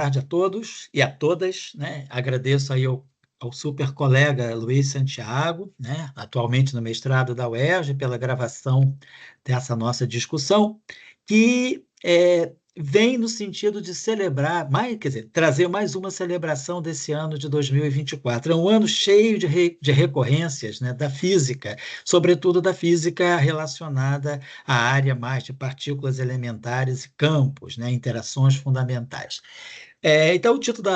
Tarde a todos e a todas, né? Agradeço aí ao super colega Luiz Santiago, né? Atualmente no mestrado da UERJ, pela gravação dessa nossa discussão, que vem no sentido de celebrar, quer dizer, trazer mais uma celebração desse ano de 2024. É um ano cheio de recorrências, né, da física, sobretudo da física relacionada à área mais de partículas elementares e campos, né, interações fundamentais. Então, o título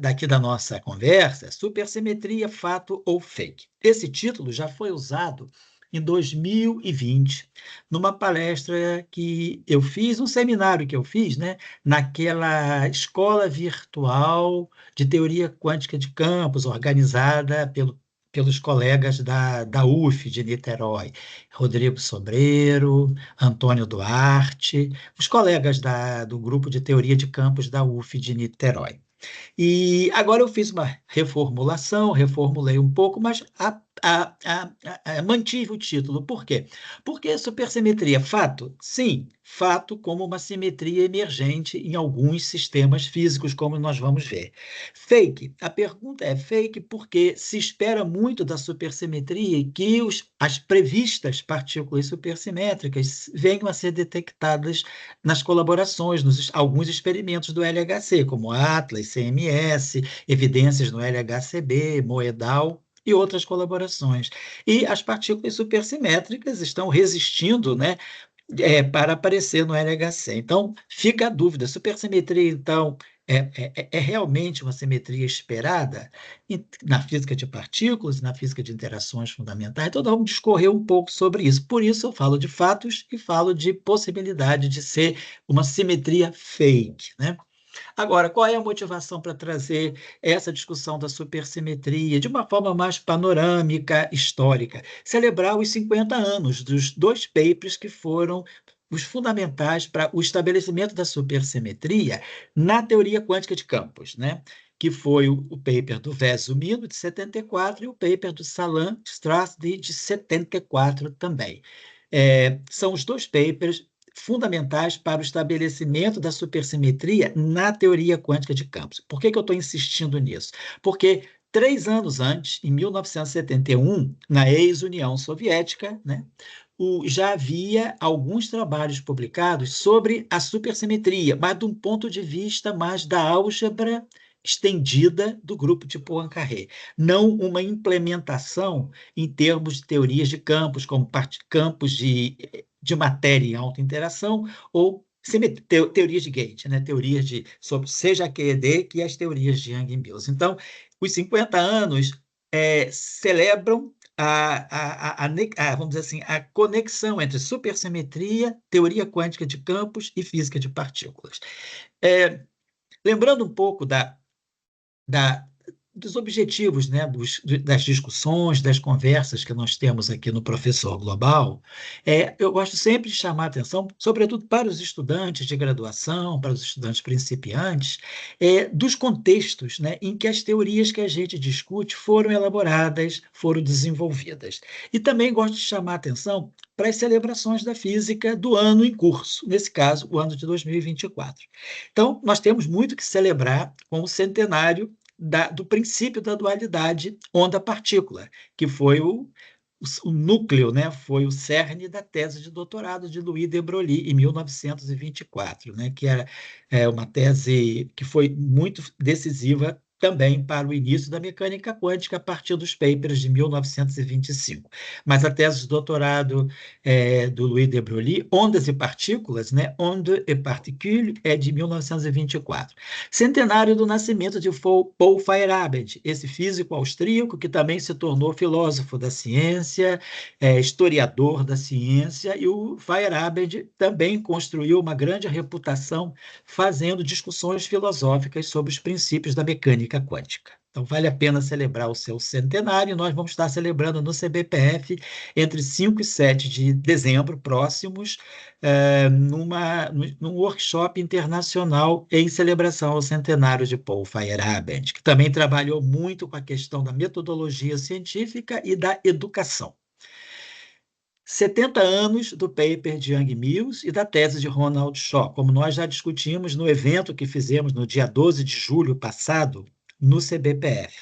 daqui da nossa conversa é Supersimetria, Fato ou Fake. Esse título já foi usado em 2020, numa palestra que eu fiz, um seminário que eu fiz, né, naquela escola virtual de teoria quântica de campos, organizada pelos colegas da UF de Niterói, Rodrigo Sobreiro, Antônio Duarte, os colegas do grupo de teoria de campos da UF de Niterói. E agora eu fiz uma reformulação, reformulei um pouco, mas mantive o título. Por quê? Porque supersimetria, fato? Sim, fato como uma simetria emergente em alguns sistemas físicos, como nós vamos ver. Fake, a pergunta é fake porque se espera muito da supersimetria e que as previstas partículas supersimétricas venham a ser detectadas nas colaborações, alguns experimentos do LHC, como Atlas, CMS, evidências no LHCb, Moedal e outras colaborações. E as partículas supersimétricas estão resistindo, né, para aparecer no LHC. Então, fica a dúvida: supersimetria, então, é realmente uma simetria esperada na física de partículas, na física de interações fundamentais? Então, vamos discorrer um pouco sobre isso. Por isso, eu falo de fatos e falo de possibilidade de ser uma simetria fake, né? Agora, qual é a motivação para trazer essa discussão da supersimetria de uma forma mais panorâmica, histórica? Celebrar os 50 anos dos dois papers que foram os fundamentais para o estabelecimento da supersimetria na teoria quântica de campos, né? Que foi o paper do Vesumino, de 74, e o paper do Salam Strasdy, de 74 também. São os dois papers fundamentais para o estabelecimento da supersimetria na teoria quântica de campos. Por que eu estou insistindo nisso? Porque 3 anos antes, em 1971, na ex-União Soviética, né, já havia alguns trabalhos publicados sobre a supersimetria, mas de um ponto de vista mais da álgebra estendida do grupo de Poincaré, não uma implementação em termos de teorias de campos, como campos de matéria em alta interação, ou teorias de Gate, né? Teorias sobre seja QED que as teorias de Yang e Mills. Então, os 50 anos celebram vamos dizer assim, a conexão entre supersimetria, teoria quântica de campos e física de partículas. Lembrando um pouco dos objetivos, né, das discussões, das conversas que nós temos aqui no Professor Global, eu gosto sempre de chamar a atenção, sobretudo para os estudantes de graduação, para os estudantes principiantes, dos contextos, né, em que as teorias que a gente discute foram elaboradas, foram desenvolvidas. E também gosto de chamar a atenção para as celebrações da física do ano em curso, nesse caso, o ano de 2024. Então, nós temos muito que celebrar com o centenário do princípio da dualidade onda-partícula, que foi o núcleo, né, foi o cerne da tese de doutorado de Louis de Broglie, em 1924, né, que era uma tese que foi muito decisiva também para o início da mecânica quântica a partir dos papers de 1925. Mas a tese de doutorado do Louis de Broglie, Ondas e Partículas, né, Onde et Particules, é de 1924. Centenário do nascimento de Paul Feyerabend, esse físico austríaco que também se tornou filósofo da ciência, historiador da ciência, e o Feyerabend também construiu uma grande reputação fazendo discussões filosóficas sobre os princípios da mecânica quântica. Então, vale a pena celebrar o seu centenário. Nós vamos estar celebrando no CBPF entre 5 e 7 de dezembro próximos, num workshop internacional em celebração ao centenário de Paul Feyerabend, que também trabalhou muito com a questão da metodologia científica e da educação. 70 anos do paper de Young Mills e da tese de Ronald Shaw, como nós já discutimos no evento que fizemos no dia 12 de julho passado, no CBPF.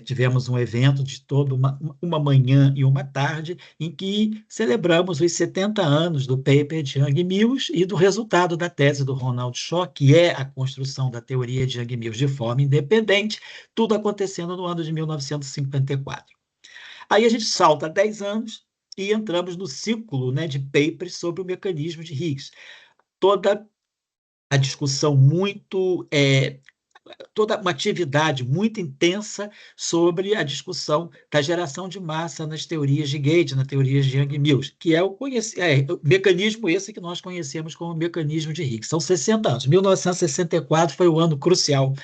Tivemos um evento de toda uma manhã e uma tarde em que celebramos os 70 anos do paper de Young Mills e do resultado da tese do Ronald Shaw, que é a construção da teoria de Young Mills de forma independente, tudo acontecendo no ano de 1954. Aí a gente salta 10 anos e entramos no ciclo, né, de papers sobre o mecanismo de Higgs. Toda a discussão toda uma atividade muito intensa sobre a discussão da geração de massa nas teorias de Gauge, nas teorias de Young-Mills, que é o mecanismo esse que nós conhecemos como mecanismo de Higgs. São 60 anos. 1964 foi o ano crucial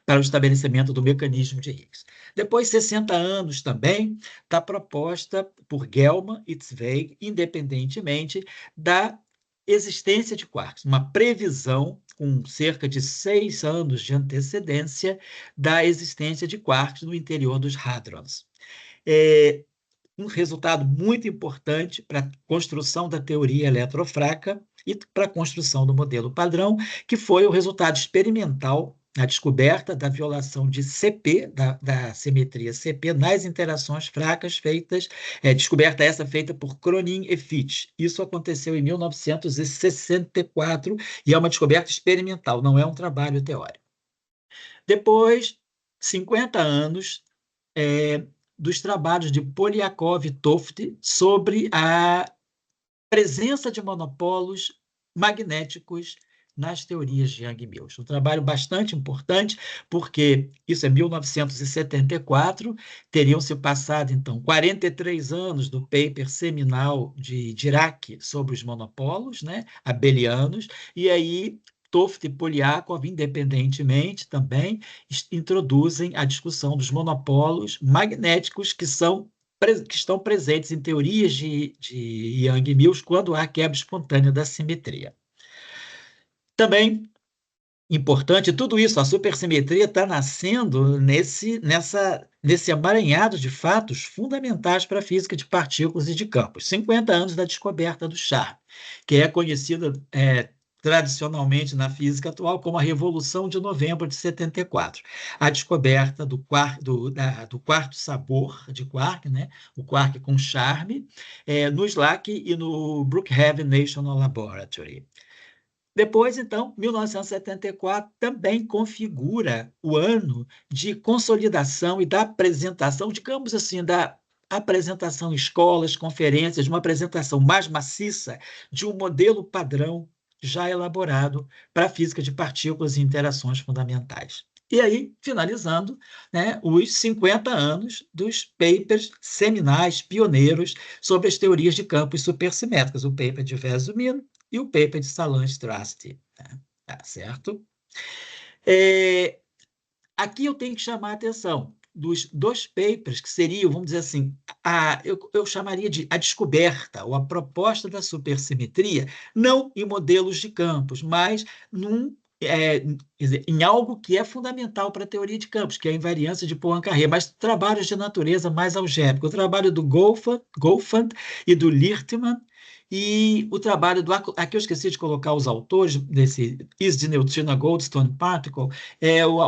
para o estabelecimento do mecanismo de Higgs. Depois, 60 anos também da proposta por Gell-Mann e Zweig, independentemente da existência de quarks, uma previsão com cerca de 6 anos de antecedência da existência de quarks no interior dos hadrons. Um resultado muito importante para a construção da teoria eletrofraca e para a construção do modelo padrão, que foi o resultado experimental, a descoberta da violação de CP, da simetria CP, nas interações fracas feitas, descoberta essa feita por Cronin e Fitch. Isso aconteceu em 1964 e é uma descoberta experimental, não é um trabalho teórico. Depois, 50 anos dos trabalhos de Polyakov e Toft sobre a presença de monopolos magnéticos nas teorias de Young-Mills. Um trabalho bastante importante, porque isso é 1974, teriam se passado, então, 43 anos do paper seminal de Dirac sobre os monopolos, né, abelianos, e aí Toft e Polyakov, independentemente também, introduzem a discussão dos monopolos magnéticos que estão presentes em teorias de Young-Mills quando há quebra espontânea da simetria. Também importante, tudo isso, a supersimetria está nascendo nesse emaranhado de fatos fundamentais para a física de partículas e de campos. 50 anos da descoberta do Sharp, que é conhecida tradicionalmente na física atual como a Revolução de Novembro de 74. A descoberta do quarto sabor de quark, né? O quark com charme, no SLAC e no Brookhaven National Laboratory. Depois, então, 1974 também configura o ano de consolidação e da apresentação, digamos assim, da apresentação em escolas, conferências, uma apresentação mais maciça de um modelo padrão já elaborado para a física de partículas e interações fundamentais. E aí, finalizando, né, os 50 anos dos papers seminais, pioneiros, sobre as teorias de campos supersimétricas, o paper de Vesumin e o paper de Salan-Strasti. Né? Tá certo? Aqui eu tenho que chamar a atenção dos dois papers que seriam, vamos dizer assim, eu chamaria de a descoberta ou a proposta da supersimetria, não em modelos de campos, mas quer dizer, em algo que é fundamental para a teoria de campos, que é a invariância de Poincare, mas trabalhos de natureza mais algébrica. O trabalho do Goldfand e do Lichtman, e o trabalho aqui eu esqueci de colocar os autores desse Is the Neutrino a Goldstone Particle,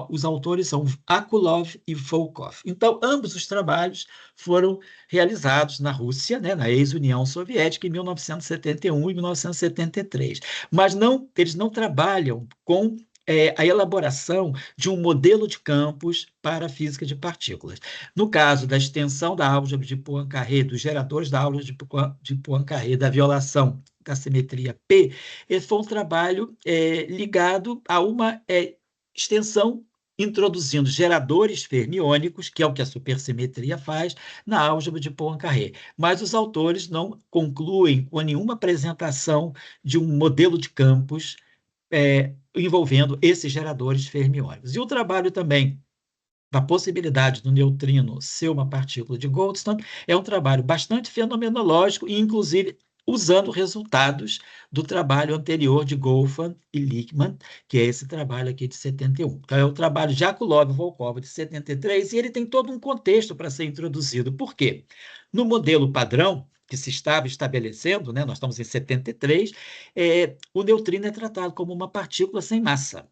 os autores são Akulov e Volkov. Então, ambos os trabalhos foram realizados na Rússia, né, na ex-União Soviética, em 1971 e 1973. Mas eles não trabalham com a elaboração de um modelo de campos para a física de partículas. No caso da extensão da álgebra de Poincare, dos geradores da álgebra de Poincare, da violação da simetria P, esse foi um trabalho ligado a uma extensão introduzindo geradores fermiônicos, que é o que a supersimetria faz, na álgebra de Poincare. Mas os autores não concluem com nenhuma apresentação de um modelo de campos envolvendo esses geradores fermiônicos. E o trabalho também da possibilidade do neutrino ser uma partícula de Goldstone é um trabalho bastante fenomenológico e, inclusive, usando resultados do trabalho anterior de Goldfand e Lichtman, que é esse trabalho aqui de 71. Então, é o trabalho de Akulov e Volkov de 73, e ele tem todo um contexto para ser introduzido. Por quê? No modelo padrão, que se estava estabelecendo, né, nós estamos em 73, o neutrino é tratado como uma partícula sem massa.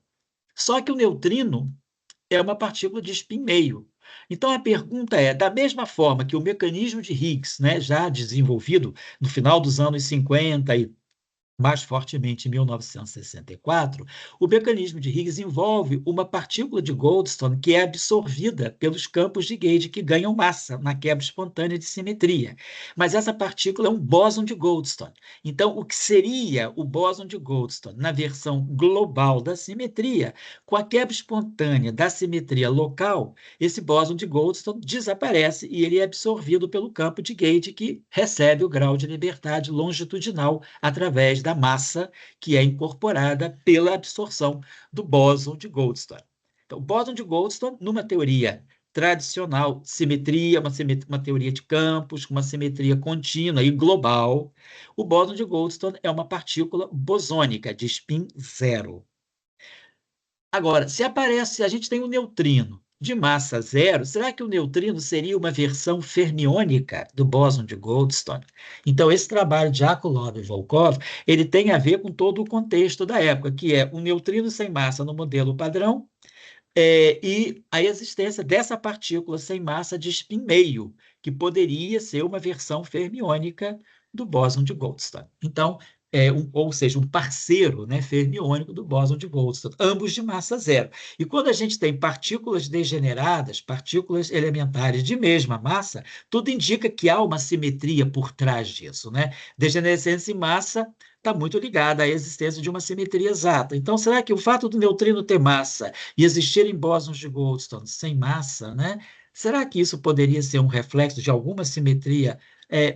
Só que o neutrino é uma partícula de spin meio. Então, a pergunta é, da mesma forma que o mecanismo de Higgs, né, já desenvolvido no final dos anos 50 e mais fortemente em 1964, o mecanismo de Higgs envolve uma partícula de Goldstone que é absorvida pelos campos de Gauge que ganham massa na quebra espontânea de simetria. Mas essa partícula é um bóson de Goldstone. Então, o que seria o bóson de Goldstone na versão global da simetria, com a quebra espontânea da simetria local, esse bóson de Goldstone desaparece e ele é absorvido pelo campo de Gauge que recebe o grau de liberdade longitudinal através da massa que é incorporada pela absorção do bóson de Goldstone. Então, o bóson de Goldstone, numa teoria tradicional, simetria, uma teoria de campos, com uma simetria contínua e global, o bóson de Goldstone é uma partícula bosônica de spin zero. Agora, se a gente tem um neutrino de massa zero, será que o neutrino seria uma versão fermiônica do bóson de Goldstone? Então, esse trabalho de Akolov e Volkov, ele tem a ver com todo o contexto da época, que é um neutrino sem massa no modelo padrão, e a existência dessa partícula sem massa de spin meio, que poderia ser uma versão fermiônica do bóson de Goldstone. Então, ou seja, um parceiro, né, fermiônico do bóson de Goldstone, ambos de massa zero. E quando a gente tem partículas degeneradas, partículas elementares de mesma massa, tudo indica que há uma simetria por trás disso, né? Degenerescência em massa está muito ligada à existência de uma simetria exata. Então, será que o fato do neutrino ter massa e existirem bósons de Goldstone sem massa, né? Será que isso poderia ser um reflexo de alguma simetria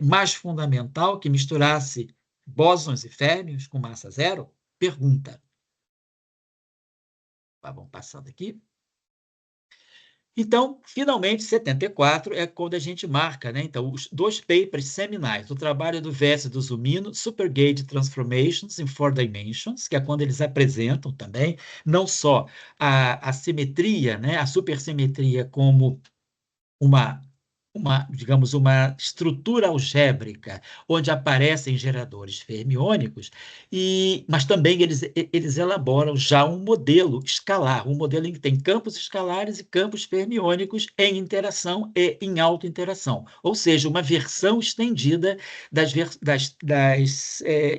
mais fundamental que misturasse bósons e férmions com massa zero? Pergunta. Vamos passando aqui. Então, finalmente, 74 é quando a gente marca, né? Então, os dois papers seminais, o trabalho do Vess e do Zumino, Supergauge Transformations in Four Dimensions, que é quando eles apresentam também não só a simetria, né? A supersimetria como digamos, uma estrutura algébrica onde aparecem geradores fermiônicos, mas também eles elaboram já um modelo escalar, um modelo em que tem campos escalares e campos fermiônicos em interação e em autointeração, ou seja, uma versão estendida das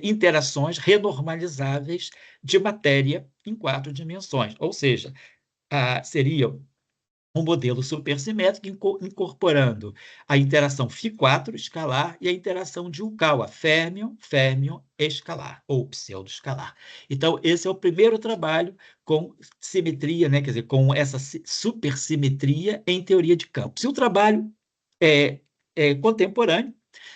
interações renormalizáveis de matéria em 4 dimensões, ou seja, seria um modelo supersimétrico incorporando a interação Φ4 escalar e a interação de Yukawa, férmion escalar, ou pseudo-escalar. Então, esse é o primeiro trabalho com simetria, né? Quer dizer, com essa supersimetria em teoria de campos. E o trabalho é contemporâneo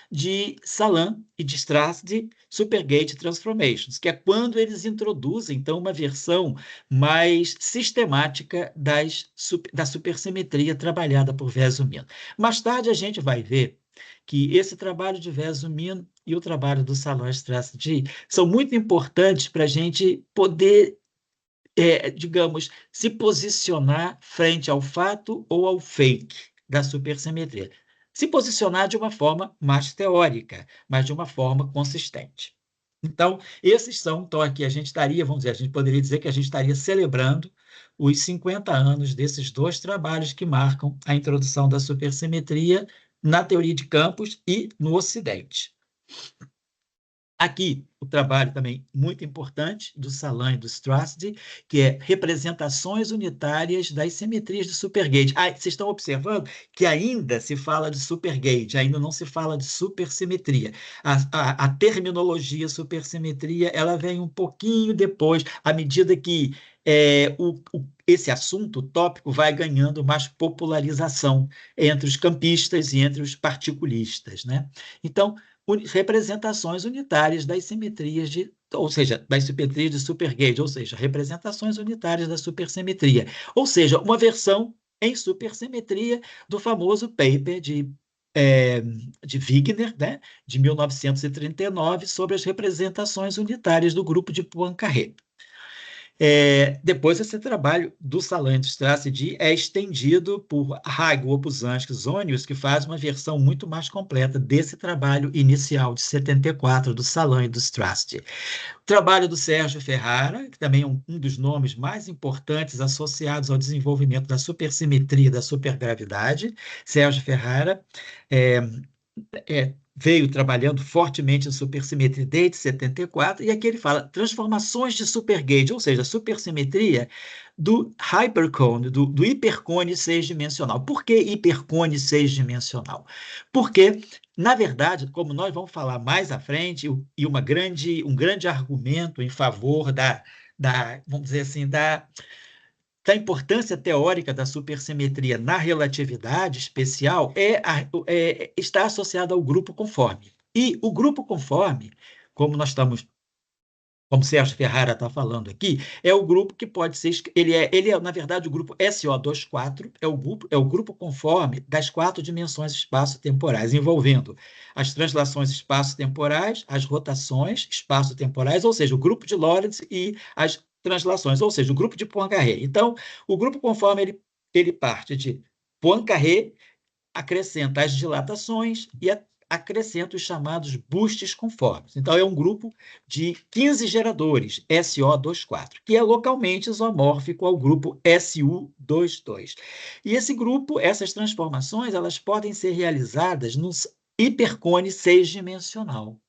de Salam e de Strass de Supergauge Transformations, que é quando eles introduzem, então, uma versão mais sistemática da supersimetria trabalhada por Versumino. Mais tarde, a gente vai ver que esse trabalho de Versumino e o trabalho do Salam Strass são muito importantes para a gente poder, digamos, se posicionar frente ao fato ou ao fake da supersimetria. Se posicionar de uma forma mais teórica, mas de uma forma consistente. Então, então aqui a gente estaria, vamos dizer, a gente poderia dizer que a gente estaria celebrando os 50 anos desses dois trabalhos que marcam a introdução da supersimetria na teoria de campos e no Ocidente. Aqui, o trabalho também muito importante do Salam e do Strasdy, que é representações unitárias das simetrias de Supergauge. Vocês estão observando que ainda se fala de Supergauge, ainda não se fala de supersimetria. A terminologia supersimetria, ela vem um pouquinho depois, à medida que esse assunto, o tópico, vai ganhando mais popularização entre os campistas e entre os particulistas, né? Então, representações unitárias das simetrias ou seja, das simetrias de Supergauge, ou seja, representações unitárias da supersimetria, ou seja, uma versão em supersimetria do famoso paper de Wigner, né, de 1939, sobre as representações unitárias do grupo de Poincaré. Depois, esse trabalho do Salan e do Strassedy é estendido por Hague, Opushansky e Zonius, que faz uma versão muito mais completa desse trabalho inicial de 74 do Salan e do Strassedy. O trabalho do Sérgio Ferrara, que também é um dos nomes mais importantes associados ao desenvolvimento da supersimetria e da supergravidade. Sérgio Ferrara veio trabalhando fortemente em supersimetria desde 74, e aqui ele fala transformações de supergauge, ou seja, supersimetria do hypercone, do hipercone seis-dimensional. Por que hipercone seis-dimensional? Porque, na verdade, como nós vamos falar mais à frente, e um grande argumento em favor vamos dizer assim, da importância teórica da supersimetria na relatividade especial está associada ao grupo conforme. E o grupo conforme, como Sérgio Ferrara está falando aqui, é o grupo que pode ser, na verdade, o grupo SO24 é o grupo conforme das 4 dimensões espaço-temporais, envolvendo as translações espaço-temporais, as rotações espaço-temporais, ou seja, o grupo de Lorentz e as translações, ou seja, o grupo de Poincaré. Então, o grupo conforme ele parte de Poincaré, acrescenta as dilatações e acrescenta os chamados bustes conformes. Então, é um grupo de 15 geradores, SO24, que é localmente isomórfico ao grupo SU22. E esse grupo, essas transformações, elas podem ser realizadas no hipercone seis-dimensional.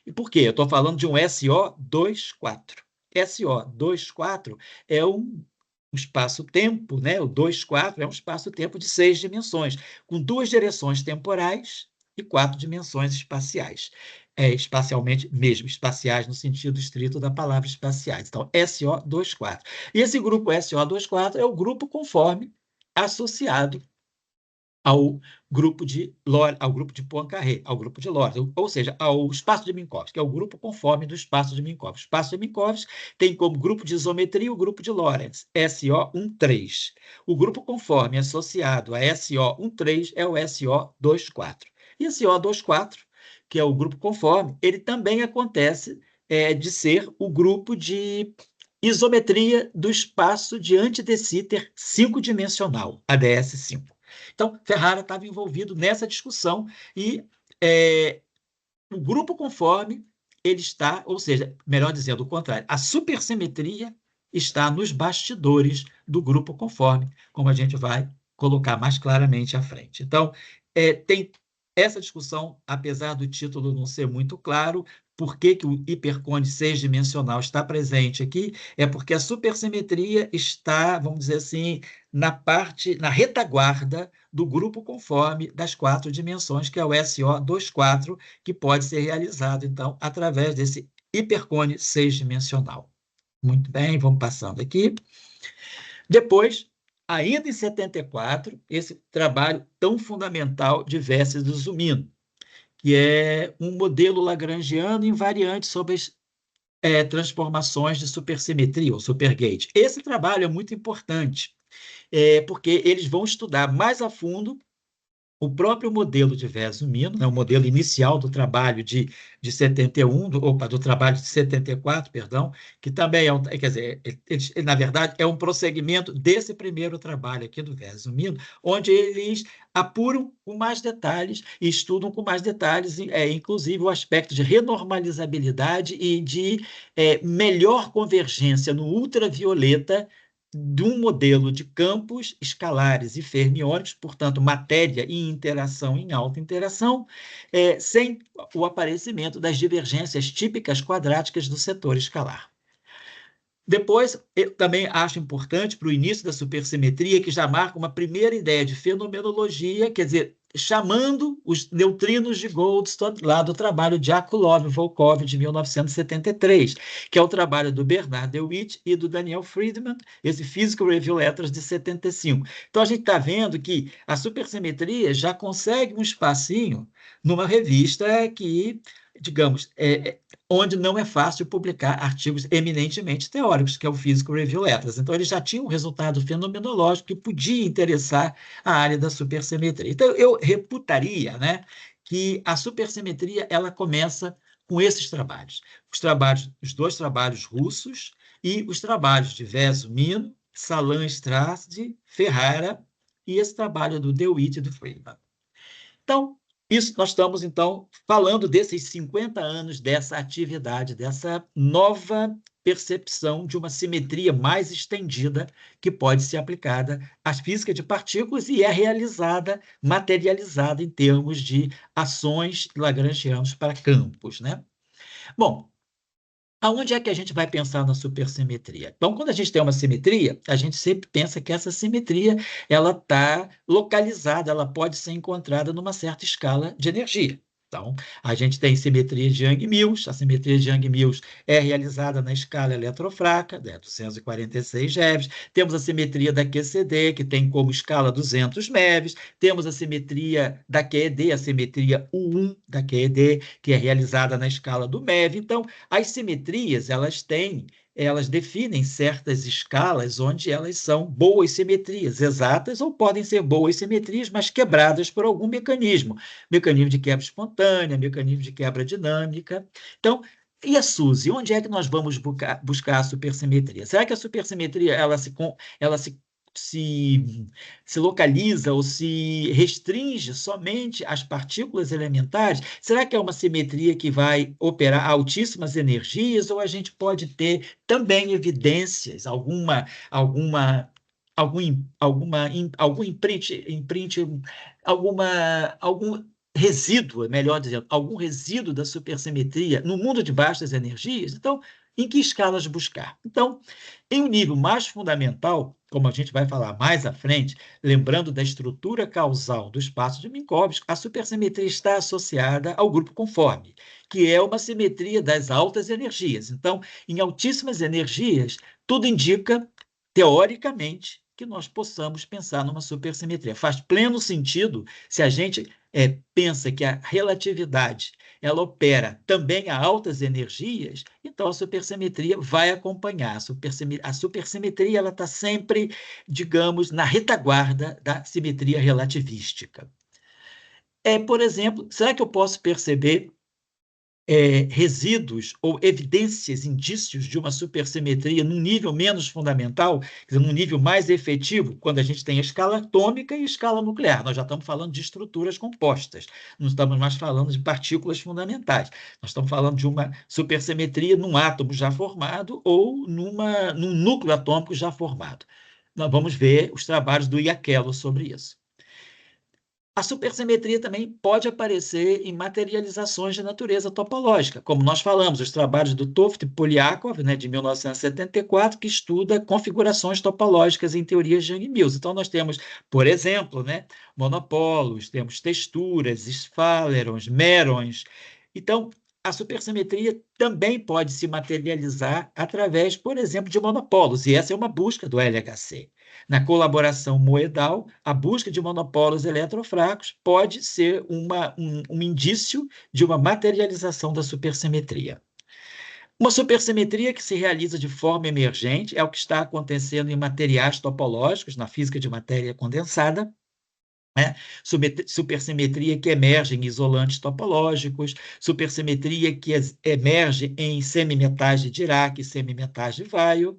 E por quê? Eu estou falando de um SO24. SO24 é um espaço-tempo, né? O 2,4 é um espaço-tempo de 6 dimensões, com 2 direções temporais e 4 dimensões espaciais. Espacialmente mesmo, espaciais no sentido estrito da palavra espaciais. Então, SO24. E esse grupo SO24 é o grupo conforme associado ao grupo de Poincaré, ao grupo de Lorentz, ou seja, ao espaço de Minkowski, que é o grupo conforme do espaço de Minkowski. O espaço de Minkowski tem como grupo de isometria o grupo de Lorentz, SO13. O grupo conforme associado a SO13 é o SO24. E esse SO24, que é o grupo conforme, ele também acontece de ser o grupo de isometria do espaço de Anti de Sitter 5-dimensional, ADS5. Então, Ferrara estava envolvido nessa discussão e o grupo conforme ele está, ou seja, melhor dizendo o contrário, a supersimetria está nos bastidores do grupo conforme, como a gente vai colocar mais claramente à frente. Então, tem essa discussão, apesar do título não ser muito claro, por que o hipercone seis-dimensional está presente aqui, é porque a supersimetria está, vamos dizer assim, na retaguarda do grupo conforme das 4 dimensões, que é o SO24, que pode ser realizado, então, através desse hipercone seis-dimensional. Muito bem, vamos passando aqui. Depois, ainda em 74, esse trabalho tão fundamental de Wessels do Zumino, que é um modelo lagrangiano invariante sobre as transformações de supersimetria, ou supergauge. Esse trabalho é muito importante, porque eles vão estudar mais a fundo o próprio modelo de Wessels-Zumino, né, o modelo inicial do trabalho de 71, do trabalho de 74, perdão, que também quer dizer, na verdade, é um prosseguimento desse primeiro trabalho aqui do Wessels-Zumino, onde eles apuram com mais detalhes e estudam com mais detalhes, inclusive o aspecto de renormalizabilidade e de melhor convergência no ultravioleta de um modelo de campos escalares e fermiônicos, portanto, matéria e interação em alta interação, sem o aparecimento das divergências típicas quadráticas do setor escalar. Depois, eu também acho importante, para o início da supersimetria, que já marca uma primeira ideia de fenomenologia, quer dizer, chamando os neutrinos de Goldstone, lá do trabalho de Akulov e Volkov, de 1973, que é o trabalho do Bernard DeWitt e do Daniel Friedman, esse Physical Review Letters de 75. Então, a gente está vendo que a supersimetria já consegue um espacinho numa revista que, digamos, onde não é fácil publicar artigos eminentemente teóricos, que é o Physical Review Letters. Então, ele já tinha um resultado fenomenológico que podia interessar a área da supersimetria. Então, eu reputaria, né, que a supersimetria ela começa com esses trabalhos. Os 2 trabalhos russos, e os trabalhos de Veso Mino, Salan Strasdi, Ferrara e esse trabalho do DeWitt e do Friedman. Então, isso nós estamos, então, falando desses 50 anos dessa atividade, dessa nova percepção de uma simetria mais estendida que pode ser aplicada à física de partículas e é realizada, materializada em termos de ações lagrangianas para campos, né? Bom, aonde é que a gente vai pensar na supersimetria? Então, quando a gente tem uma simetria, a gente sempre pensa que essa simetria ela está localizada, ela pode ser encontrada numa certa escala de energia. Então, a gente tem simetria de Young-Mills, a simetria de Young-Mills é realizada na escala eletrofraca, 246 GeVs. Temos a simetria da QCD, que tem como escala 200 MeVs. Temos a simetria da QED, a simetria U1 da QED, que é realizada na escala do MeV. Então, as simetrias, elas definem certas escalas onde elas são boas simetrias, exatas, ou podem ser boas simetrias, mas quebradas por algum mecanismo. Mecanismo de quebra espontânea, mecanismo de quebra dinâmica. Então, e a SUSY? Onde é que nós vamos buscar a supersimetria? Será que a supersimetria se localiza ou se restringe somente às partículas elementares? Será que é uma simetria que vai operar a altíssimas energias ou a gente pode ter também evidências, algum algum resíduo, melhor dizendo, algum resíduo da supersimetria no mundo de baixas energias? Então, em que escalas buscar? Então, em um nível mais fundamental, como a gente vai falar mais à frente, lembrando da estrutura causal do espaço de Minkowski, a supersimetria está associada ao grupo conforme, que é uma simetria das altas energias. Então, em altíssimas energias, tudo indica, teoricamente, que nós possamos pensar numa supersimetria. Faz pleno sentido se a gente pensa que a relatividade ela opera também a altas energias, então a supersimetria vai acompanhar. A supersimetria ela está sempre, digamos, na retaguarda da simetria relativística. Por exemplo, será que eu posso perceber resíduos ou evidências, indícios de uma supersimetria num nível menos fundamental, quer dizer, num nível mais efetivo, quando a gente tem a escala atômica e a escala nuclear? Nós já estamos falando de estruturas compostas, não estamos mais falando de partículas fundamentais. Nós estamos falando de uma supersimetria num átomo já formado ou num núcleo atômico já formado. Nós vamos ver os trabalhos do Iaquelo sobre isso. A supersimetria também pode aparecer em materializações de natureza topológica, como nós falamos, os trabalhos do Toft e Polyakov, de 1974, que estuda configurações topológicas em teorias de Young-Mills. Então, nós temos, por exemplo, monopolos, temos texturas, esfalerons, merons. Então, a supersimetria também pode se materializar através, por exemplo, de monopolos, e essa é uma busca do LHC. Na colaboração moedal, a busca de monopolos eletrofracos pode ser um indício de uma materialização da supersimetria. Uma supersimetria que se realiza de forma emergente é o que está acontecendo em materiais topológicos, na física de matéria condensada, supersimetria que emerge em isolantes topológicos, supersimetria que emerge em semimetais de Dirac e semimetais de Weyl,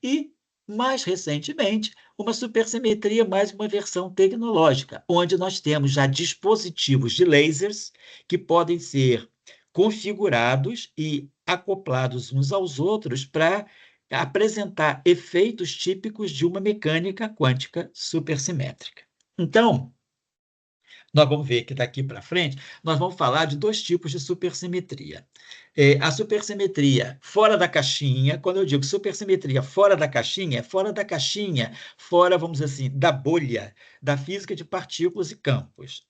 e, mais recentemente, uma supersimetria mais uma versão tecnológica, onde nós temos já dispositivos de lasers que podem ser configurados e acoplados uns aos outros para apresentar efeitos típicos de uma mecânica quântica supersimétrica. Então, nós vamos ver que daqui para frente, nós vamos falar de dois tipos de supersimetria. A supersimetria fora da caixinha, quando eu digo supersimetria fora da caixinha, fora, vamos dizer assim, da bolha da física de partículas e campos.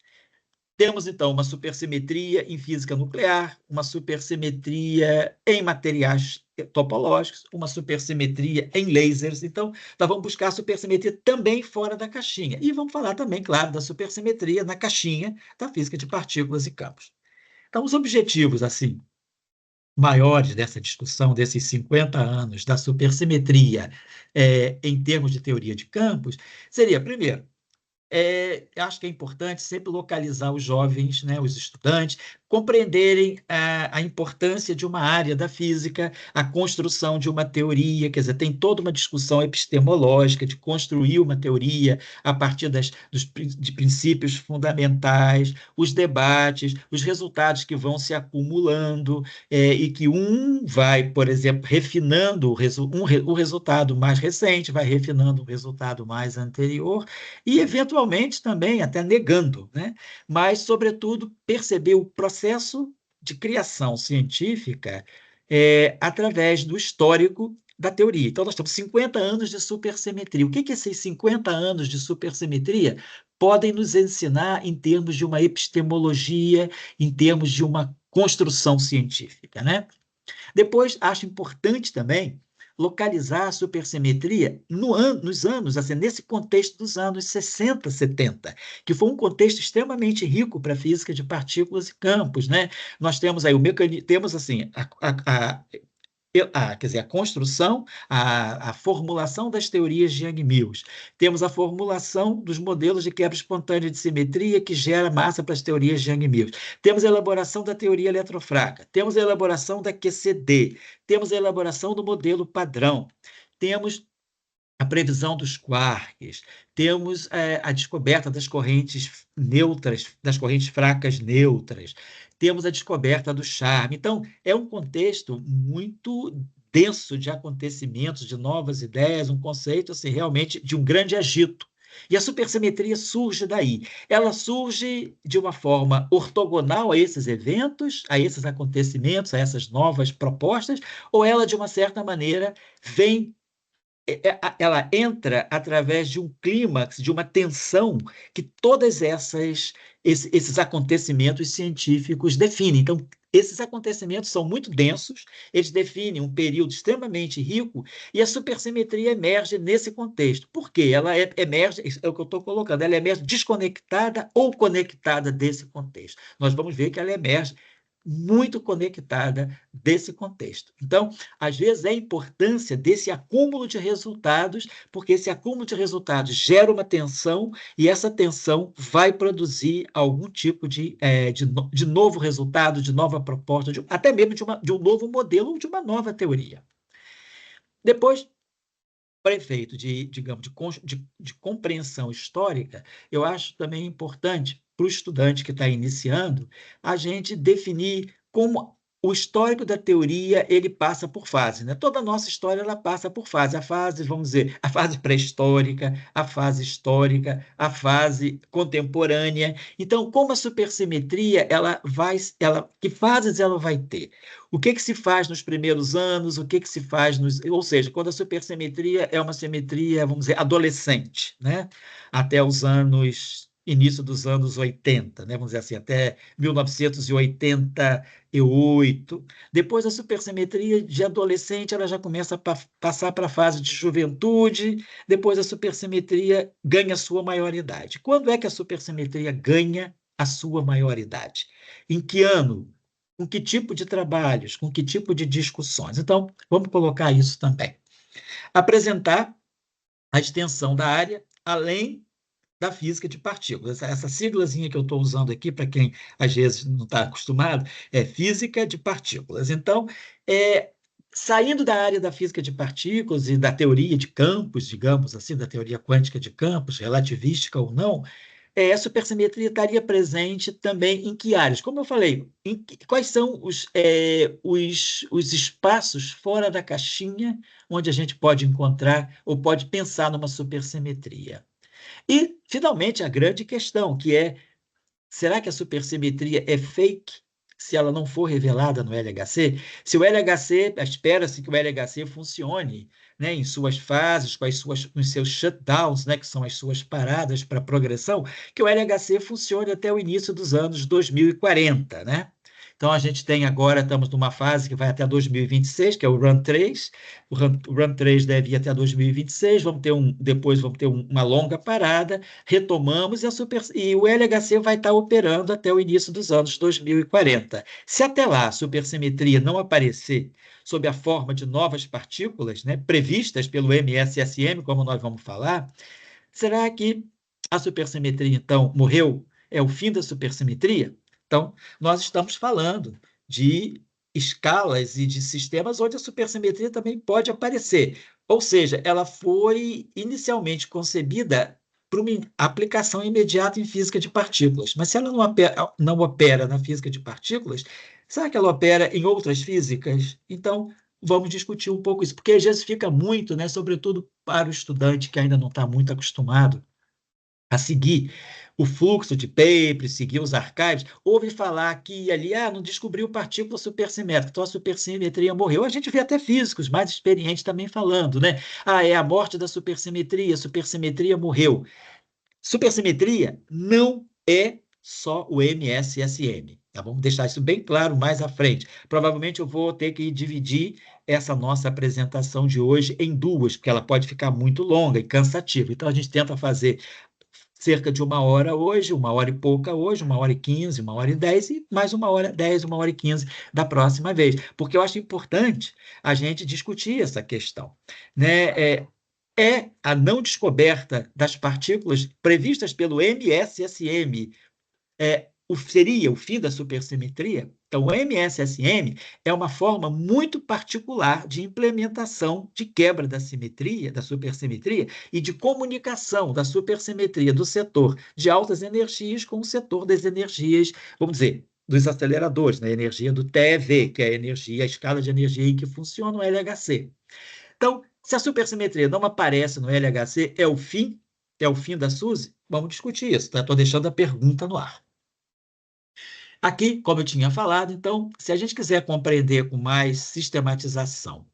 Temos, então, uma supersimetria em física nuclear, uma supersimetria em materiais topológicos, uma supersimetria em lasers. Então, nós vamos buscar a supersimetria também fora da caixinha. E vamos falar também, claro, da supersimetria na caixinha da física de partículas e campos. Então, os objetivos, assim, maiores dessa discussão, desses 50 anos da supersimetria em termos de teoria de campos, seria, primeiro, acho que é importante sempre localizar os jovens, né, os estudantes, compreenderem a importância de uma área da física, a construção de uma teoria, quer dizer, tem toda uma discussão epistemológica de construir uma teoria a partir de princípios fundamentais, os debates, os resultados que vão se acumulando, e que um vai, por exemplo, refinando o resultado mais recente, vai refinando o resultado mais anterior, e, eventualmente, também até negando, né? Mas, sobretudo, perceber o processo de criação científica através do histórico da teoria. Então, nós temos 50 anos de supersimetria. O que esses 50 anos de supersimetria podem nos ensinar em termos de uma epistemologia, em termos de uma construção científica, né? Depois, acho importante também localizar a supersimetria nos anos, assim, nesse contexto dos anos 60, 70, que foi um contexto extremamente rico para a física de partículas e campos, né? Nós temos aí o mecanismo, temos assim quer dizer, a construção, a formulação das teorias de Young-Mills. Temos a formulação dos modelos de quebra espontânea de simetria que gera massa para as teorias de Young-Mills. Temos a elaboração da teoria eletrofraca. Temos a elaboração da QCD. Temos a elaboração do modelo padrão. Temos a previsão dos quarks, temos a descoberta das correntes neutras, das correntes fracas neutras, temos a descoberta do charme. Então, é um contexto muito denso de acontecimentos, de novas ideias, um conceito assim, realmente de um grande agito. E a supersimetria surge daí. Ela surge de uma forma ortogonal a esses eventos, a esses acontecimentos, a essas novas propostas, ou ela, de uma certa maneira, vem ela entra através de um clímax, de uma tensão que todos esses acontecimentos científicos definem. Então, esses acontecimentos são muito densos, eles definem um período extremamente rico, e a supersimetria emerge nesse contexto. Por quê? Ela emerge, é o que eu estou colocando, ela emerge desconectada ou conectada desse contexto. Nós vamos ver que ela emerge muito conectada desse contexto. Então, às vezes, é a importância desse acúmulo de resultados, porque esse acúmulo de resultados gera uma tensão, e essa tensão vai produzir algum tipo de novo resultado, de nova proposta, até mesmo de um novo modelo ou de uma nova teoria. Depois, para efeito digamos, de compreensão histórica, eu acho também importante para o estudante que está iniciando a gente definir como o histórico da teoria ele passa por fase, né? Toda a nossa história ela passa por fase. A fase, vamos dizer, a fase pré-histórica, a fase histórica, a fase contemporânea. Então, como a supersimetria, que fases ela vai ter? O que se faz nos primeiros anos, o que se faz ou seja, quando a supersimetria é uma simetria, vamos dizer, adolescente, né? Até os início dos anos 80, né? Vamos dizer assim, até 1988. Depois a supersimetria de adolescente, ela já começa a passar para a fase de juventude, depois a supersimetria ganha a sua maioridade. Quando é que a supersimetria ganha a sua maioridade? Em que ano? Com que tipo de trabalhos, com que tipo de discussões. Então, vamos colocar isso também. Apresentar a extensão da área além da física de partículas. Essa siglazinha que eu estou usando aqui, para quem às vezes não está acostumado, é física de partículas. Então, saindo da área da física de partículas e da teoria de campos, digamos assim, da teoria quântica de campos, relativística ou não, a supersimetria estaria presente também em que áreas? Como eu falei, quais são os espaços fora da caixinha onde a gente pode encontrar ou pode pensar numa supersimetria? E, finalmente, a grande questão, que é: será que a supersimetria é fake se ela não for revelada no LHC? Se o LHC, espera-se que o LHC funcione, né, em suas fases, os seus shutdowns, né, que são as suas paradas para progressão, que o LHC funcione até o início dos anos 2040, né? Então, a gente tem agora, estamos numa fase que vai até 2026, que é o Run 3. O Run 3 deve ir até 2026, depois vamos ter uma longa parada, retomamos e o LHC vai estar operando até o início dos anos 2040. Se até lá a supersimetria não aparecer sob a forma de novas partículas, né, previstas pelo MSSM, como nós vamos falar, será que A supersimetria, então, morreu? É o fim da supersimetria? Então, nós estamos falando de escalas e de sistemas onde a supersimetria também pode aparecer. Ou seja, ela foi inicialmente concebida para uma aplicação imediata em física de partículas. Mas se ela não opera na física de partículas, será que ela opera em outras físicas? Então, vamos discutir um pouco isso, porque às vezes fica muito, né, sobretudo para o estudante que ainda não está muito acostumado a seguir o fluxo de papers, seguir os arquivos, ouve falar aqui e ali, não descobriu partícula supersimétrica, então a supersimetria morreu. A gente vê até físicos mais experientes também falando, né? É a morte da supersimetria, a supersimetria morreu. Supersimetria não é só o MSSM. Tá? Vamos deixar isso bem claro mais à frente. Provavelmente eu vou ter que dividir essa nossa apresentação de hoje em duas, porque ela pode ficar muito longa e cansativa. Então, a gente tenta fazer cerca de 1 hora hoje, 1 hora e pouca hoje, 1 hora e 15, 1 hora e 10, e mais 1 hora e 10, 1 hora e 15 da próxima vez, porque eu acho importante a gente discutir essa questão, né? É a não descoberta das partículas previstas pelo MSSM seria o fim da supersimetria? Então, o MSSM é uma forma muito particular de implementação de quebra da simetria, da supersimetria, e de comunicação da supersimetria do setor de altas energias com o setor das energias, vamos dizer, dos aceleradores, na energia do TeV, que é a escala de energia em que funciona o LHC. Então, se a supersimetria não aparece no LHC, é o fim? É o fim da SUSE? Vamos discutir isso, tá? Estou deixando a pergunta no ar. Aqui, como eu tinha falado, então, se a gente quiser compreender com mais sistematização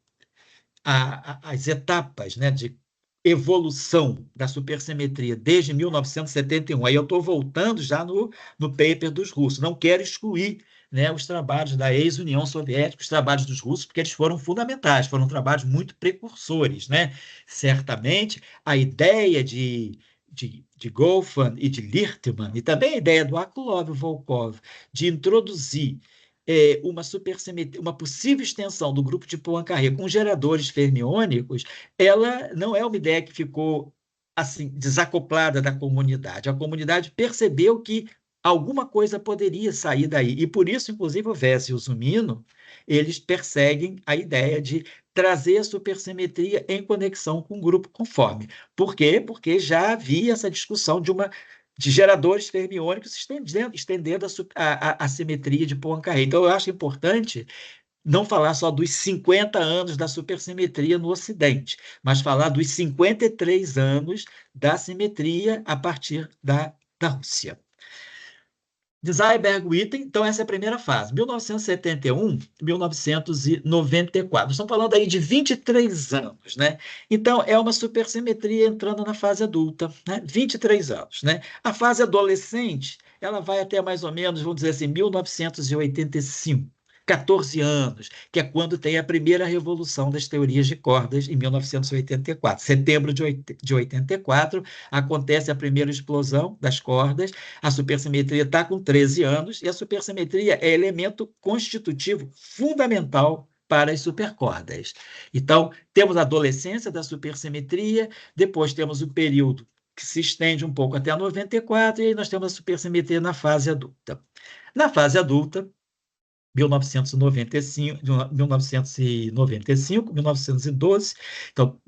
as etapas, né, de evolução da supersimetria desde 1971, aí eu estou voltando já no paper dos russos, não quero excluir, né, os trabalhos da ex-União Soviética, os trabalhos dos russos, porque eles foram fundamentais, foram trabalhos muito precursores, né? Certamente, a ideia de Goffman e de Lichtman, e também a ideia do Akulov e Volkov, de introduzir uma possível extensão do grupo de Poincaré com geradores fermiônicos, ela não é uma ideia que ficou assim desacoplada da comunidade. A comunidade percebeu que alguma coisa poderia sair daí, e por isso, inclusive, o Vess e o Zumino, eles perseguem a ideia de trazer a supersimetria em conexão com o grupo conforme. Por quê? Porque já havia essa discussão de geradores fermiônicos estendendo a simetria de Poincaré. Então, eu acho importante não falar só dos 50 anos da supersimetria no Ocidente, mas falar dos 53 anos da simetria a partir da Rússia. De Zyberg-Witten, então essa é a primeira fase, 1971, 1994. Estamos falando aí de 23 anos, né? Então, é uma supersimetria entrando na fase adulta, né? 23 anos, né? A fase adolescente, ela vai até mais ou menos, vamos dizer assim, 1985. 14 anos, que é quando tem a primeira revolução das teorias de cordas, em 1984. Setembro de 84, acontece a primeira explosão das cordas, a supersimetria está com 13 anos, e a supersimetria é elemento constitutivo fundamental para as supercordas. Então, temos a adolescência da supersimetria, depois temos o período que se estende um pouco até 94, e aí nós temos a supersimetria na fase adulta. Na fase adulta, 1995, 1912, então,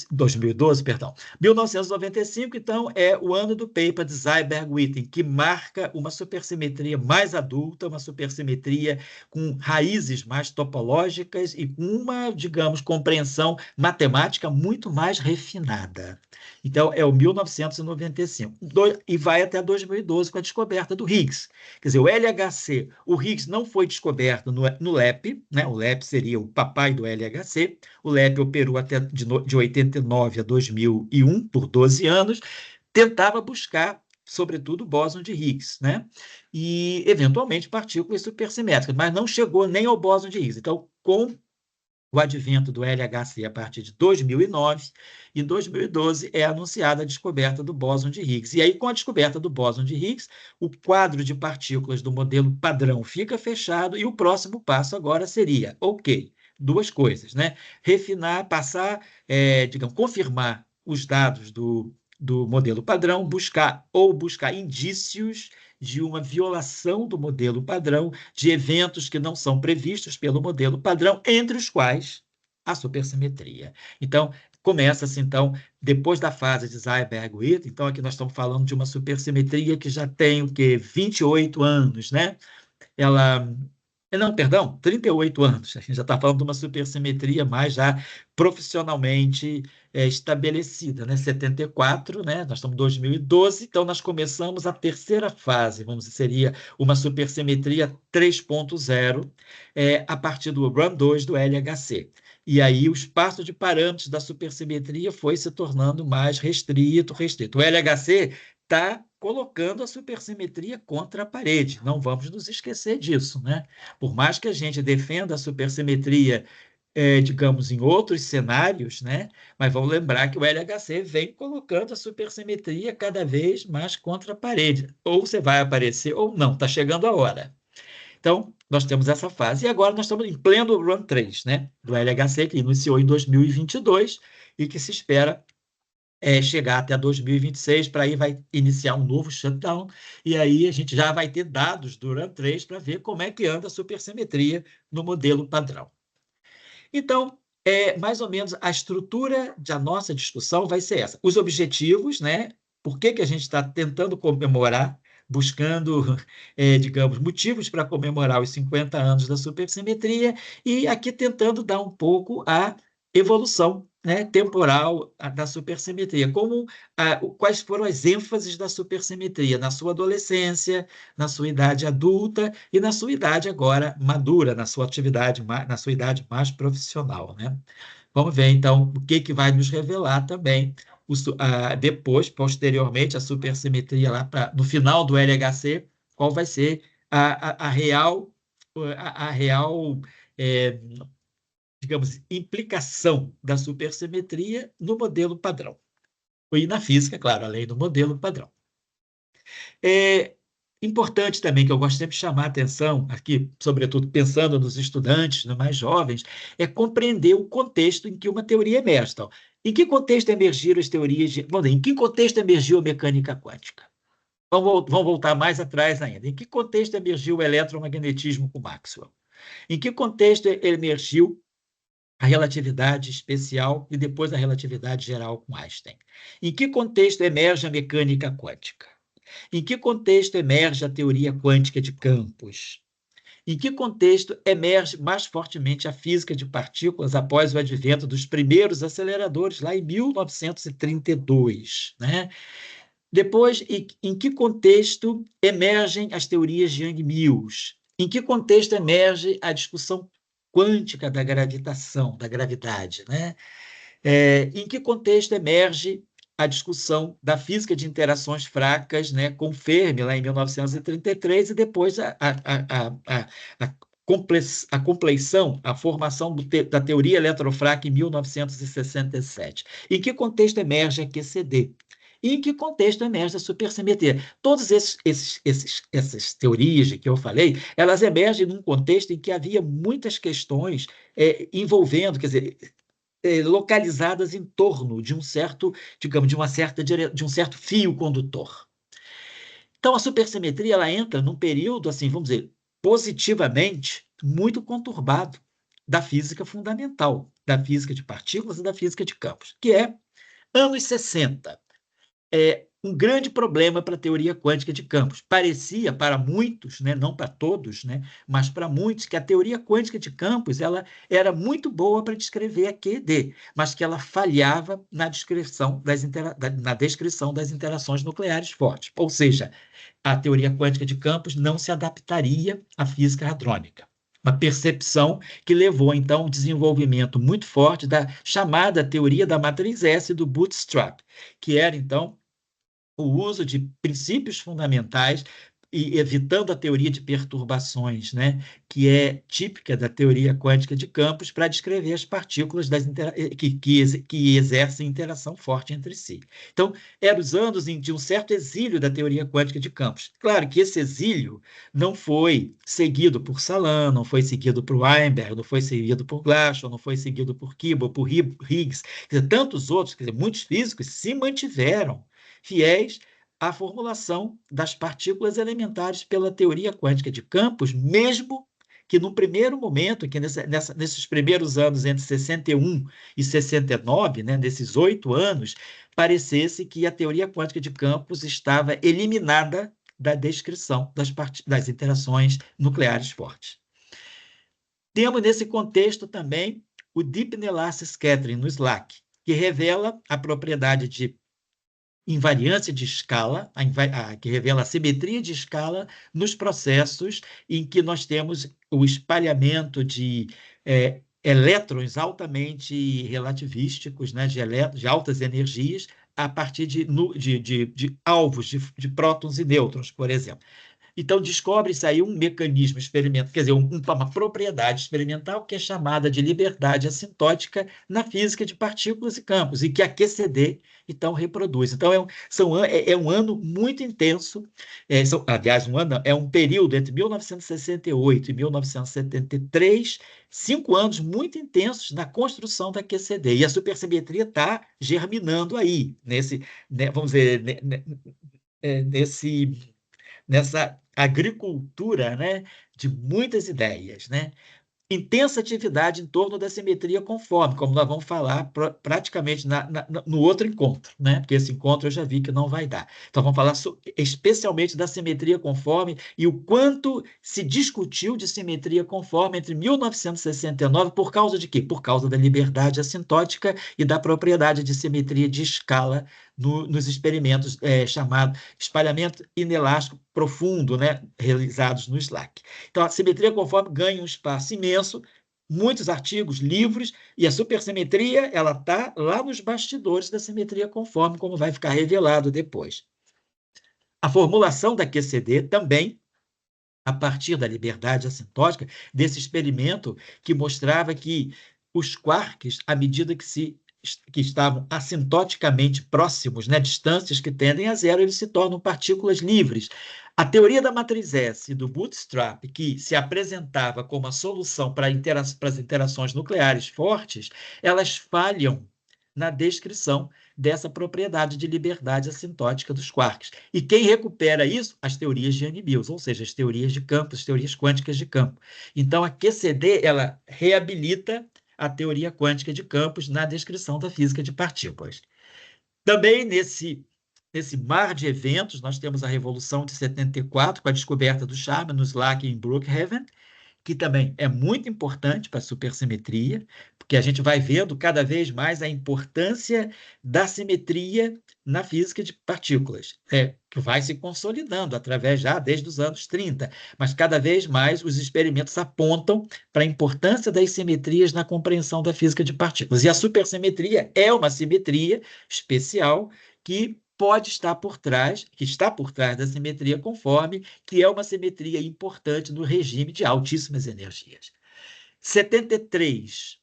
2012, perdão. 1995, então, é o ano do paper de Zyberg-Witten, que marca uma supersimetria mais adulta, uma supersimetria com raízes mais topológicas e com uma, digamos, compreensão matemática muito mais refinada. Então, é o 1995. E vai até 2012 com a descoberta do Higgs. Quer dizer, o LHC, o Higgs não foi descoberto no LEP, né? O LEP seria o papai do LHC. O LEP operou até de 89 a 2001, por 12 anos, tentava buscar, sobretudo, o bóson de Higgs, né? E, eventualmente, partículas supersimétricas, mas não chegou nem ao bóson de Higgs. Então, com o advento do LHC a partir de 2009, em 2012 é anunciada a descoberta do bóson de Higgs. E aí, com a descoberta do bóson de Higgs, o quadro de partículas do modelo padrão fica fechado e o próximo passo agora seria, ok, duas coisas, né? Refinar, passar, digamos, confirmar os dados do modelo padrão, buscar indícios de uma violação do modelo padrão, de eventos que não são previstos pelo modelo padrão, entre os quais a supersimetria. Então, começa-se, então, depois da fase de Seiberg-Witten, então aqui nós estamos falando de uma supersimetria que já tem o quê? 28 anos, né? Ela... Não, perdão, 38 anos. A gente já está falando de uma supersimetria mais já profissionalmente estabelecida, né? 74, né? Nós estamos em 2012, então nós começamos a terceira fase, vamos dizer, seria uma supersimetria 3.0, a partir do Run 2 do LHC. E aí o espaço de parâmetros da supersimetria foi se tornando mais restrito. O LHC está colocando a supersimetria contra a parede. Não vamos nos esquecer disso, né? Por mais que a gente defenda a supersimetria, digamos, em outros cenários, né? Mas vamos lembrar que o LHC vem colocando a supersimetria cada vez mais contra a parede. Ou você vai aparecer ou não, está chegando a hora. Então, nós temos essa fase. E agora nós estamos em pleno Run 3, né? Do LHC, que iniciou em 2022 e que se espera chegar até 2026, para aí vai iniciar um novo shutdown, e aí a gente já vai ter dados do Run 3 para ver como é que anda a supersimetria no modelo padrão. Então, mais ou menos a estrutura da nossa discussão vai ser essa. Os objetivos, né? Por que a gente está tentando comemorar, buscando, digamos, motivos para comemorar os 50 anos da supersimetria, e aqui tentando dar um pouco a evolução, né, temporal da supersimetria, quais foram as ênfases da supersimetria na sua adolescência, na sua idade adulta e na sua idade agora madura, na sua idade mais profissional, né? Vamos ver, então, o que vai nos revelar também depois, posteriormente, a supersimetria lá no final do LHC, qual vai ser a real, é, digamos, implicação da supersimetria no modelo padrão. E na física, claro, além do modelo padrão. É importante também, que eu gosto sempre de chamar a atenção, aqui, sobretudo pensando nos estudantes, nos mais jovens, é compreender o contexto em que uma teoria emerge. Então, em que contexto emergiram as teorias em que contexto emergiu a mecânica quântica? Vamos voltar mais atrás ainda. Em que contexto emergiu o eletromagnetismo com Maxwell? Em que contexto emergiu a relatividade especial e depois a relatividade geral com Einstein? Em que contexto emerge a mecânica quântica? Em que contexto emerge a teoria quântica de campos? Em que contexto emerge mais fortemente a física de partículas após o advento dos primeiros aceleradores, lá em 1932, né? Depois, em que contexto emergem as teorias de Young-Mills? Em que contexto emerge a discussão quântica da gravitação, da gravidade, né? Em que contexto emerge a discussão da física de interações fracas, né, com Fermi, lá em 1933, e depois a compleição, a formação da teoria eletrofraca em 1967. Em que contexto emerge a QCD? E em que contexto emerge a supersimetria? Todas essas teorias de que eu falei, elas emergem num contexto em que havia muitas questões envolvendo, quer dizer, localizadas em torno de um certo, digamos, de um certo fio condutor. Então, a supersimetria ela entra num período, assim, vamos dizer, positivamente muito conturbado da física fundamental, da física de partículas e da física de campos, que é anos 60. Um grande problema para a teoria quântica de campos. Parecia para muitos, né, não para todos, né, mas para muitos, que a teoria quântica de campos ela era muito boa para descrever a QED, mas que ela falhava na descrição das interações nucleares fortes. Ou seja, a teoria quântica de campos não se adaptaria à física hadrônica. Uma percepção que levou, então, a um desenvolvimento muito forte da chamada teoria da matriz S do Bootstrap, que era, então, o uso de princípios fundamentais e evitando a teoria de perturbações, né, que é típica da teoria quântica de campos para descrever as partículas que exercem interação forte entre si. Então, eram os anos de um certo exílio da teoria quântica de campos. Claro que esse exílio não foi seguido por Salan, não foi seguido por Weinberg, não foi seguido por Glashow, não foi seguido por Kibble, por Higgs, quer dizer, tantos outros, quer dizer, muitos físicos se mantiveram fiéis à formulação das partículas elementares pela teoria quântica de campos, mesmo que no primeiro momento, que nesses primeiros anos, entre 61 e 69, né, nesses 8 anos, parecesse que a teoria quântica de campos estava eliminada da descrição das interações nucleares fortes. Temos nesse contexto também o Deep Enlace Scattering no SLAC, que revela a propriedade de invariância de escala, que revela a simetria de escala nos processos em que nós temos o espalhamento de elétrons altamente relativísticos, né, de altas energias, a partir de alvos de prótons e nêutrons, por exemplo. Então, descobre-se aí um mecanismo experimental, quer dizer, uma propriedade experimental que é chamada de liberdade assintótica na física de partículas e campos, e que a QCD, então, reproduz. Então, é um ano muito intenso, aliás, é um período entre 1968 e 1973, 5 anos muito intensos na construção da QCD, e a supersimetria está germinando aí, vamos dizer, nessa agricultura, né, de muitas ideias, né? Intensa atividade em torno da simetria conforme, como nós vamos falar praticamente no outro encontro, né? Porque esse encontro eu já vi que não vai dar. Então, vamos falar especialmente da simetria conforme e o quanto se discutiu de simetria conforme entre 1969, por causa de quê? Por causa da liberdade assintótica e da propriedade de simetria de escala nos experimentos chamados espalhamento inelástico profundo, né? Realizados no SLAC. Então, a simetria conforme ganha um espaço imenso, muitos artigos, livros, e a supersimetria ela está lá nos bastidores da simetria conforme, como vai ficar revelado depois. A formulação da QCD também, a partir da liberdade assintótica, desse experimento que mostrava que os quarks, à medida que estavam assintoticamente próximos, né, distâncias que tendem a zero, eles se tornam partículas livres. A teoria da matriz S e do bootstrap, que se apresentava como a solução para as interações nucleares fortes, elas falham na descrição dessa propriedade de liberdade assintótica dos quarks. E quem recupera isso? As teorias de Yang-Mills, ou seja, as teorias de campo, as teorias quânticas de campo. Então, a QCD, ela reabilita a teoria quântica de campos na descrição da física de partículas. Também nesse mar de eventos, nós temos a Revolução de 74, com a descoberta do Charman no SLAC em Brookhaven, que também é muito importante para a supersimetria, porque a gente vai vendo cada vez mais a importância da simetria na física de partículas, que vai se consolidando através já desde os anos 30, mas cada vez mais os experimentos apontam para a importância das simetrias na compreensão da física de partículas. E a supersimetria é uma simetria especial que pode estar por trás, que está por trás da simetria conforme, que é uma simetria importante no regime de altíssimas energias. 72,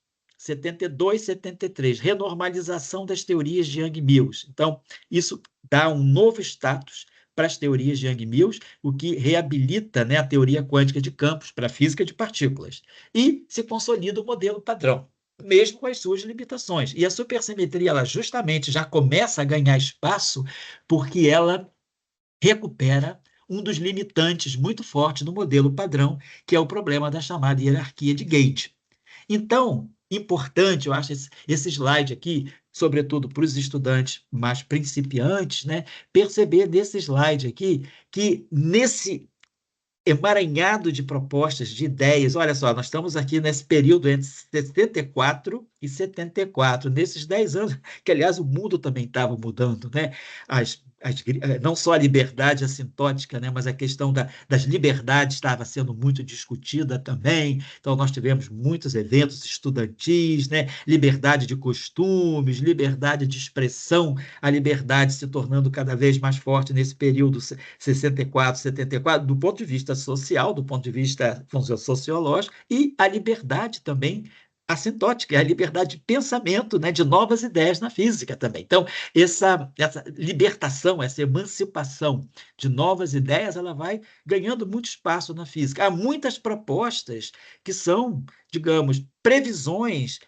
73, renormalização das teorias de Yang-Mills. Então, isso dá um novo status para as teorias de Yang-Mills, o que reabilita, né, a teoria quântica de campos para a física de partículas. E se consolida o modelo padrão, mesmo com as suas limitações. E a supersimetria, ela justamente já começa a ganhar espaço porque ela recupera um dos limitantes muito fortes do modelo padrão, que é o problema da chamada hierarquia de gate. Então, importante, eu acho, esse slide aqui, sobretudo para os estudantes mais principiantes, né, perceber desse slide aqui que nesse emaranhado de propostas, de ideias. Olha só, nós estamos aqui nesse período entre 74 e 74, nesses 10 anos, que, aliás, o mundo também estava mudando, né? Não só a liberdade assintótica, né, mas a questão das liberdades estava sendo muito discutida também. Então, nós tivemos muitos eventos estudantis, né? Liberdade de costumes, liberdade de expressão, a liberdade se tornando cada vez mais forte nesse período 64, 74, do ponto de vista social, do ponto de vista sociológico, e a liberdade também assintótica, a liberdade de pensamento, né, de novas ideias na física também. Então, essa libertação, essa emancipação de novas ideias, ela vai ganhando muito espaço na física. Há muitas propostas que são, digamos, previsões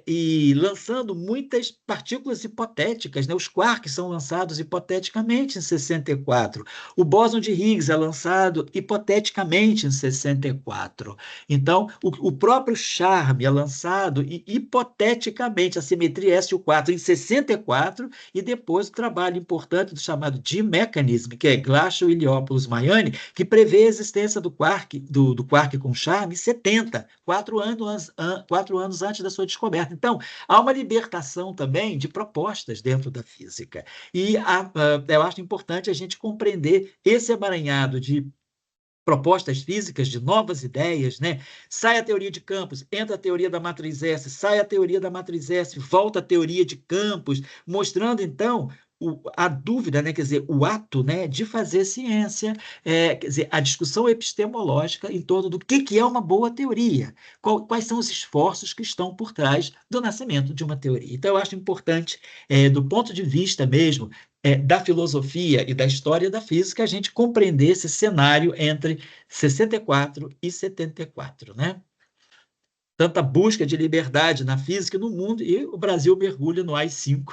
e lançando muitas partículas hipotéticas, né? Os quarks são lançados hipoteticamente em 64. O bóson de Higgs é lançado hipoteticamente em 64. Então, o próprio charme é lançado hipoteticamente, a simetria SU4 em 64, e depois o trabalho importante do chamado D-Mechanism, que é Glashow, Iliopoulos, Majani, que prevê a existência do quark com charme em 70, 4 anos antes da sua descoberta. Então, há uma libertação também de propostas dentro da física. E eu acho importante a gente compreender esse emaranhado de propostas físicas, de novas ideias, né? Sai a teoria de campos, entra a teoria da matriz S, sai a teoria da matriz S, volta a teoria de campos, mostrando, então, a dúvida, né? Quer dizer, o ato, né, de fazer ciência, quer dizer, a discussão epistemológica em torno do que é uma boa teoria, quais são os esforços que estão por trás do nascimento de uma teoria. Então, eu acho importante, do ponto de vista mesmo da filosofia e da história da física, a gente compreender esse cenário entre 64 e 74, né? Tanta busca de liberdade na física e no mundo, e o Brasil mergulha no AI-5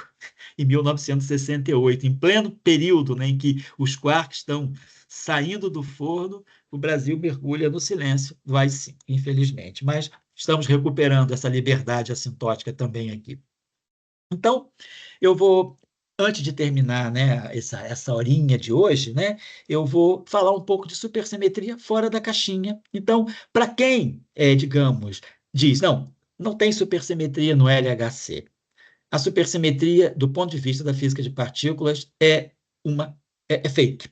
em 1968, em pleno período, né, em que os quarks estão saindo do forno, o Brasil mergulha no silêncio do AI-5, infelizmente. Mas estamos recuperando essa liberdade assintótica também aqui. Então, eu vou, antes de terminar, né, essa horinha de hoje, né, eu vou falar um pouco de supersimetria fora da caixinha. Então, para quem, digamos, diz, não tem supersimetria no LHC. A supersimetria, do ponto de vista da física de partículas, é fake,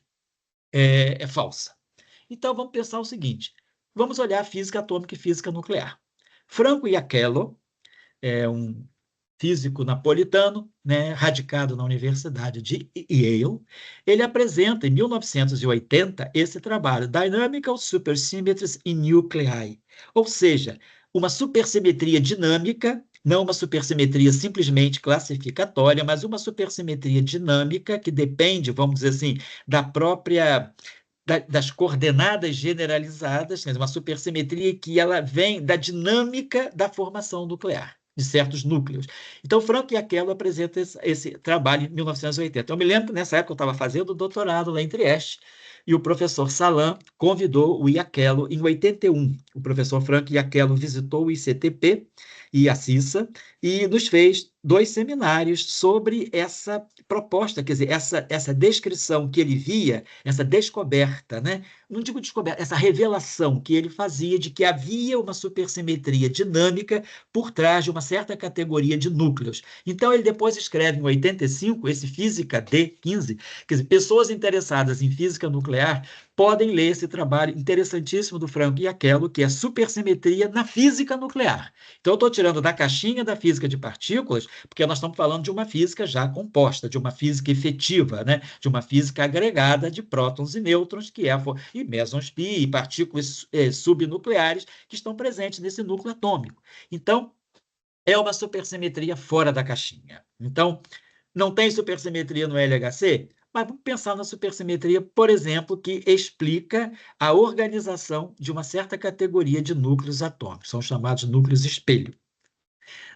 é falsa. Então, vamos pensar o seguinte, vamos olhar a física atômica e física nuclear. Franco Iackello é um físico napolitano, né, radicado na Universidade de Yale. Ele apresenta, em 1980, esse trabalho, Dynamical Supersymmetries in Nuclei, ou seja, uma supersimetria dinâmica, não uma supersimetria simplesmente classificatória, mas uma supersimetria dinâmica que depende, vamos dizer assim, da própria das coordenadas generalizadas, uma supersimetria que ela vem da dinâmica da formação nuclear de certos núcleos. Então, Franco Iackello apresenta esse trabalho em 1980. Eu me lembro que nessa época eu estava fazendo doutorado lá em Trieste, e o professor Salan convidou o Iackello em 81. O professor Franco Iackello visitou o ICTP e a CISA e nos fez 2 seminários sobre essa proposta, quer dizer, essa descrição que ele via, essa descoberta, né? Não digo descoberta, essa revelação que ele fazia de que havia uma supersimetria dinâmica por trás de uma certa categoria de núcleos. Então, ele depois escreve em 85, esse Física D15, quer dizer, pessoas interessadas em física nuclear podem ler esse trabalho interessantíssimo do Franco Iackello, que é Supersimetria na Física Nuclear. Então, eu estou tirando da caixinha da física de partículas, porque nós estamos falando de uma física já composta, de uma física efetiva, né? De uma física agregada de prótons e nêutrons, que é e mesons pi, e partículas subnucleares que estão presentes nesse núcleo atômico. Então, é uma supersimetria fora da caixinha. Então, não tem supersimetria no LHC? Mas vamos pensar na supersimetria, por exemplo, que explica a organização de uma certa categoria de núcleos atômicos, são chamados núcleos espelho.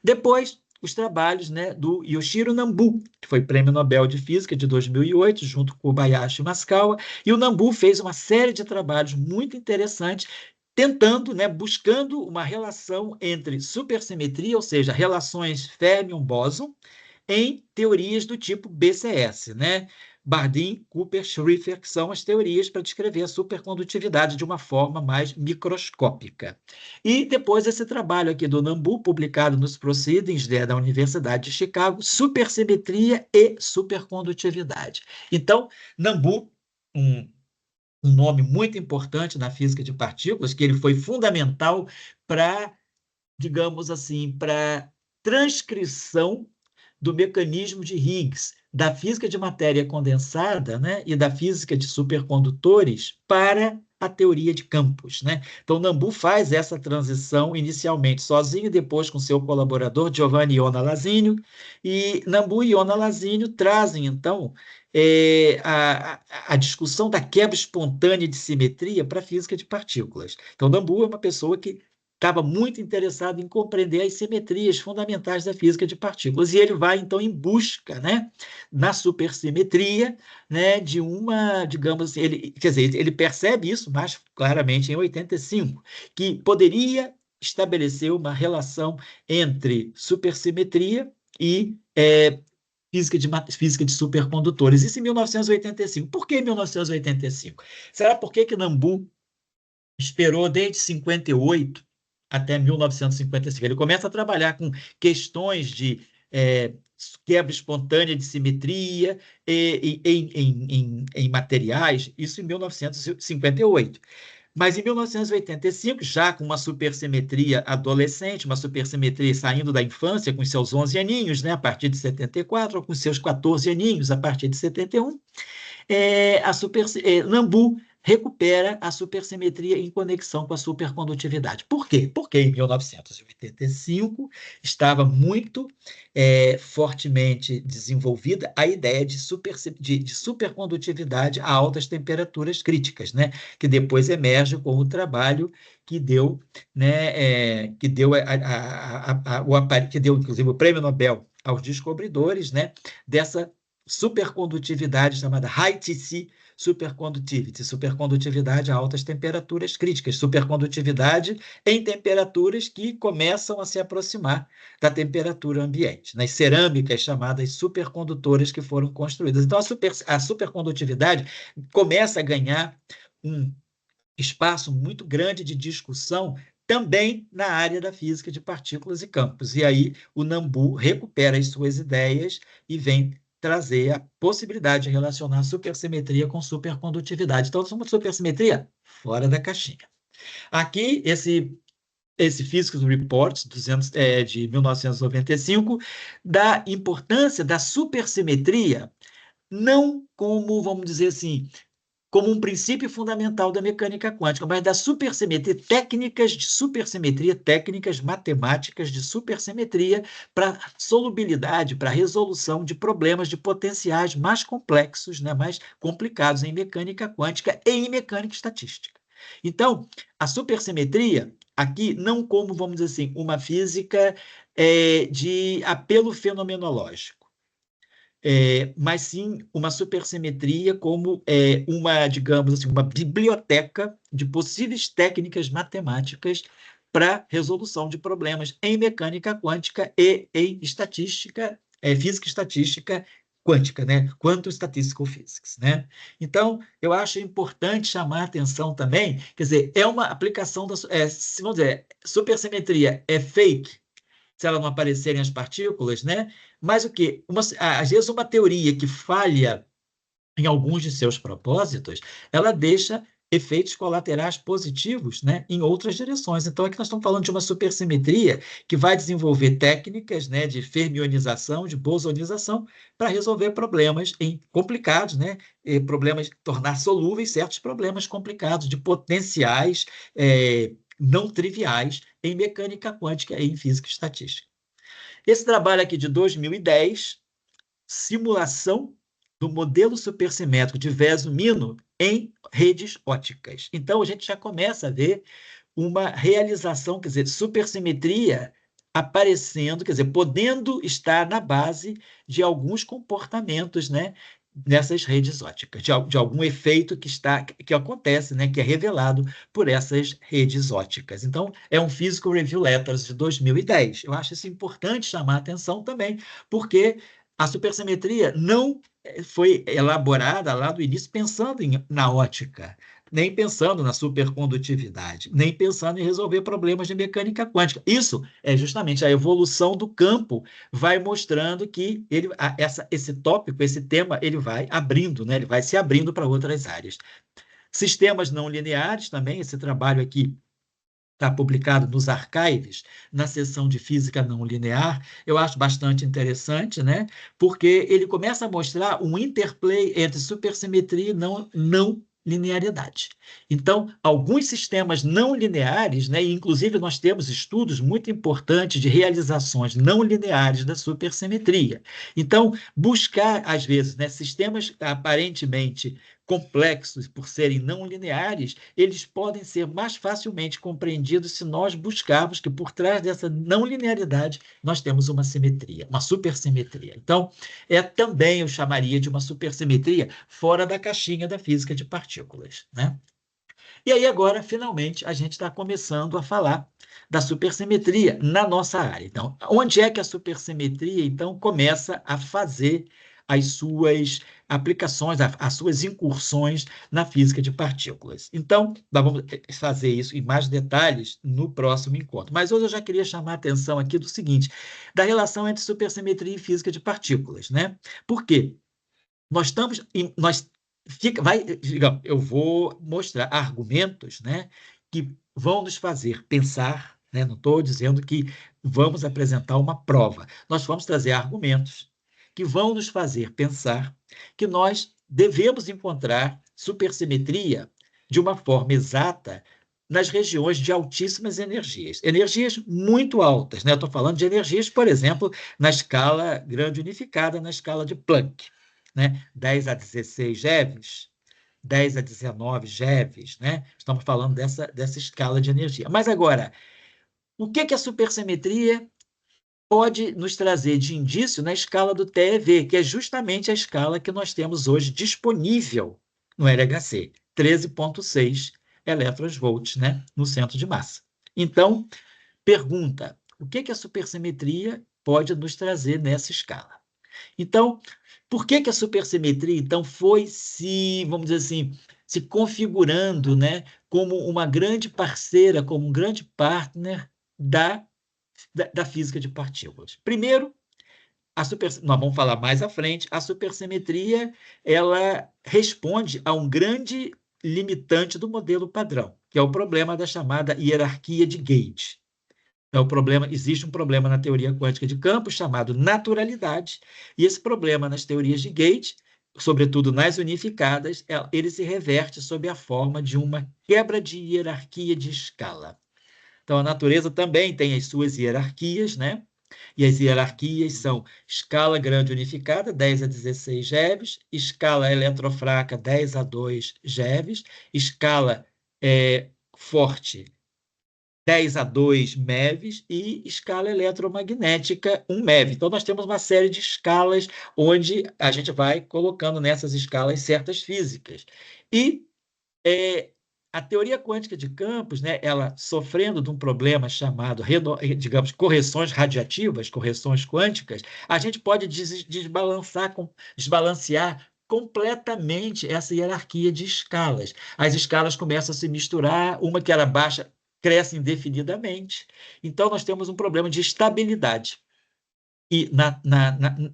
Depois, os trabalhos, né, do Yoshiro Nambu, que foi Prêmio Nobel de Física de 2008, junto com o Kobayashi Maskawa, e o Nambu fez uma série de trabalhos muito interessantes, tentando, né, buscando uma relação entre supersimetria, ou seja, relações fermion-bóson, em teorias do tipo BCS, né? Bardeen, Cooper, Schrieffer, que são as teorias para descrever a supercondutividade de uma forma mais microscópica. E depois esse trabalho aqui do Nambu, publicado nos Proceedings da Universidade de Chicago, Supersimetria e Supercondutividade. Então, Nambu, um nome muito importante na física de partículas, que ele foi fundamental para, digamos assim, para transcrição do mecanismo de Higgs, da física de matéria condensada, né, e da física de supercondutores para a teoria de campos, né? Então, Nambu faz essa transição inicialmente sozinho, depois com seu colaborador Giovanni Iona Lasinho, e Nambu e Iona Lasinho trazem, então, a discussão da quebra espontânea de simetria para a física de partículas. Então, Nambu é uma pessoa que estava muito interessado em compreender as simetrias fundamentais da física de partículas. E ele vai, então, em busca, né, na supersimetria, né, de uma, digamos assim, quer dizer, ele percebe isso mais claramente em 85, que poderia estabelecer uma relação entre supersimetria e física de supercondutores. Isso em 1985. Por que 1985? Será por que Nambu esperou desde 58 até 1955? Ele começa a trabalhar com questões de quebra espontânea de simetria em materiais, isso em 1958. Mas em 1985, já com uma supersimetria adolescente, uma supersimetria saindo da infância, com seus 11 aninhos, né, a partir de 74, ou com seus 14 aninhos, a partir de 71, Nambu recupera a supersimetria em conexão com a supercondutividade. Por quê? Porque em 1985 estava muito fortemente desenvolvida a ideia de supercondutividade a altas temperaturas críticas, né? Que depois emerge com o trabalho que deu, né, que deu, que deu, inclusive, o Prêmio Nobel aos descobridores, né, dessa supercondutividade chamada High-TC Superconductivity, supercondutividade a altas temperaturas críticas, supercondutividade em temperaturas que começam a se aproximar da temperatura ambiente, nas cerâmicas chamadas supercondutoras que foram construídas. Então, a supercondutividade começa a ganhar um espaço muito grande de discussão também na área da física de partículas e campos. E aí o Nambu recupera as suas ideias e vem trazer a possibilidade de relacionar supersimetria com supercondutividade. Então, uma supersimetria fora da caixinha. Aqui, esse Physics Report de 1995 dá importância da supersimetria não como, vamos dizer assim, como um princípio fundamental da mecânica quântica, mas da supersimetria, técnicas de supersimetria, técnicas matemáticas de supersimetria para solubilidade, para resolução de problemas de potenciais mais complexos, né, mais complicados em mecânica quântica e em mecânica estatística. Então, a supersimetria, aqui, não como, vamos dizer assim, uma física de apelo fenomenológico, mas sim uma supersimetria como uma, digamos assim, uma biblioteca de possíveis técnicas matemáticas para resolução de problemas em mecânica quântica e em estatística, física estatística quântica, né? Quantum Statistical Physics, né? Então, eu acho importante chamar a atenção também, quer dizer, é uma aplicação da, vamos dizer, supersimetria é fake se ela não aparecerem as partículas, né? Mas o quê? Às vezes uma teoria que falha em alguns de seus propósitos, ela deixa efeitos colaterais positivos, né, em outras direções. Então, aqui nós estamos falando de uma supersimetria que vai desenvolver técnicas, né, de fermionização, de bosonização, para resolver problemas complicados, né, problemas, tornar solúveis certos problemas complicados de potenciais não triviais em mecânica quântica e em física estatística. Esse trabalho aqui de 2010, simulação do modelo supersimétrico de Veso-Mino em redes óticas. Então, a gente já começa a ver uma realização, quer dizer, supersimetria aparecendo, quer dizer, podendo estar na base de alguns comportamentos, né, nessas redes óticas, de algum efeito que acontece, né, que é revelado por essas redes óticas. Então, é um Physical Review Letters de 2010. Eu acho isso importante chamar a atenção também, porque a supersimetria não foi elaborada lá do início pensando na ótica, nem pensando na supercondutividade, nem pensando em resolver problemas de mecânica quântica. Isso é justamente a evolução do campo, vai mostrando que esse tópico, esse tema, ele vai abrindo, né? Ele vai se abrindo para outras áreas. Sistemas não lineares também, esse trabalho aqui está publicado nos archives, na seção de física não linear, eu acho bastante interessante, né? Porque ele começa a mostrar um interplay entre supersimetria e não linearidade. Então, alguns sistemas não lineares, né, e inclusive nós temos estudos muito importantes de realizações não lineares da supersimetria. Então, buscar, às vezes, né, sistemas aparentemente complexos, por serem não lineares, eles podem ser mais facilmente compreendidos se nós buscarmos que por trás dessa não linearidade nós temos uma simetria, uma supersimetria. Então, também eu chamaria de uma supersimetria fora da caixinha da física de partículas, né? E aí agora, finalmente, a gente está começando a falar da supersimetria na nossa área. Então, onde é que a supersimetria, então, começa a fazer as suas aplicações, as suas incursões na física de partículas? Então, nós vamos fazer isso em mais detalhes no próximo encontro. Mas hoje eu já queria chamar a atenção aqui do seguinte, da relação entre supersimetria e física de partículas, né? Por quê? Digamos, eu vou mostrar argumentos, né, que vão nos fazer pensar, né, não estou dizendo que vamos apresentar uma prova, nós vamos trazer argumentos que vão nos fazer pensar que nós devemos encontrar supersimetria de uma forma exata nas regiões de altíssimas energias, energias muito altas, né? Estou falando de energias, por exemplo, na escala grande unificada, na escala de Planck, né? 10 a 16 GeVs, 10 a 19 GeVs, né? Estamos falando dessa escala de energia. Mas agora, o que a supersimetria pode nos trazer de indício na escala do TeV, que é justamente a escala que nós temos hoje disponível no LHC, 13,6 elétrons-volts, né? No centro de massa. Então, pergunta, o que a supersimetria pode nos trazer nessa escala? Então, por que a supersimetria, então, foi vamos dizer assim, se configurando, né, como uma grande parceira, como um grande partner da física de partículas? Primeiro, nós vamos falar mais à frente, a supersimetria ela responde a um grande limitante do modelo padrão, que é o problema da chamada hierarquia de Gauge. Existe um problema na teoria quântica de campos chamado naturalidade, e esse problema nas teorias de Gauge, sobretudo nas unificadas, ele se reverte sob a forma de uma quebra de hierarquia de escala. Então, a natureza também tem as suas hierarquias, né? E as hierarquias são escala grande unificada, 10 a 16 GeVs, escala eletrofraca, 10 a 2 GeVs, escala forte, 10 a 2 MeVs e escala eletromagnética 1 MeV. Então, nós temos uma série de escalas onde a gente vai colocando nessas escalas certas físicas. E a teoria quântica de campos, né, ela sofrendo de um problema chamado, digamos, correções radiativas, correções quânticas, a gente pode desbalancear completamente essa hierarquia de escalas. As escalas começam a se misturar, uma que era baixa cresce indefinidamente. Então, nós temos um problema de estabilidade. E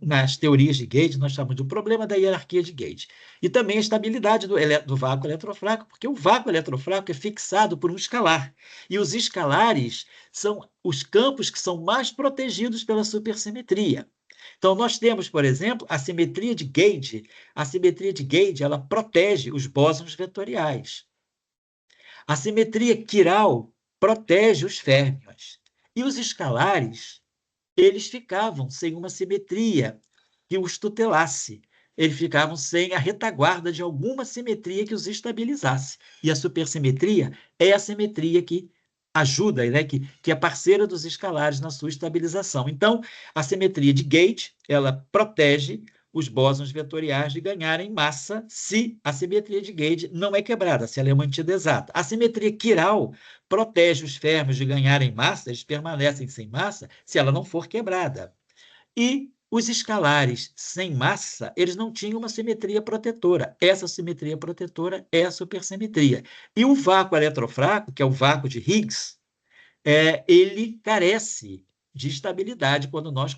nas teorias de Gauge, nós chamamos do problema da hierarquia de Gauge. E também a estabilidade do vácuo eletrofraco, porque o vácuo eletrofraco é fixado por um escalar. E os escalares são os campos que são mais protegidos pela supersimetria. Então, nós temos, por exemplo, a simetria de Gauge. A simetria de Gauge, ela protege os bósons vetoriais. A simetria quiral protege os férmions. E os escalares, eles ficavam sem uma simetria que os tutelasse. Eles ficavam sem a retaguarda de alguma simetria que os estabilizasse. E a supersimetria é a simetria que ajuda, né, que é parceira dos escalares na sua estabilização. Então, a simetria de Gauge, ela protege os bósons vetoriais de ganharem massa se a simetria de Gauge não é quebrada, se ela é mantida exata. A simetria quiral protege os férmions de ganharem massa, eles permanecem sem massa, se ela não for quebrada. E os escalares sem massa, eles não tinham uma simetria protetora. Essa simetria protetora é a supersimetria. E o vácuo eletrofraco, que é o vácuo de Higgs, ele carece de estabilidade quando nós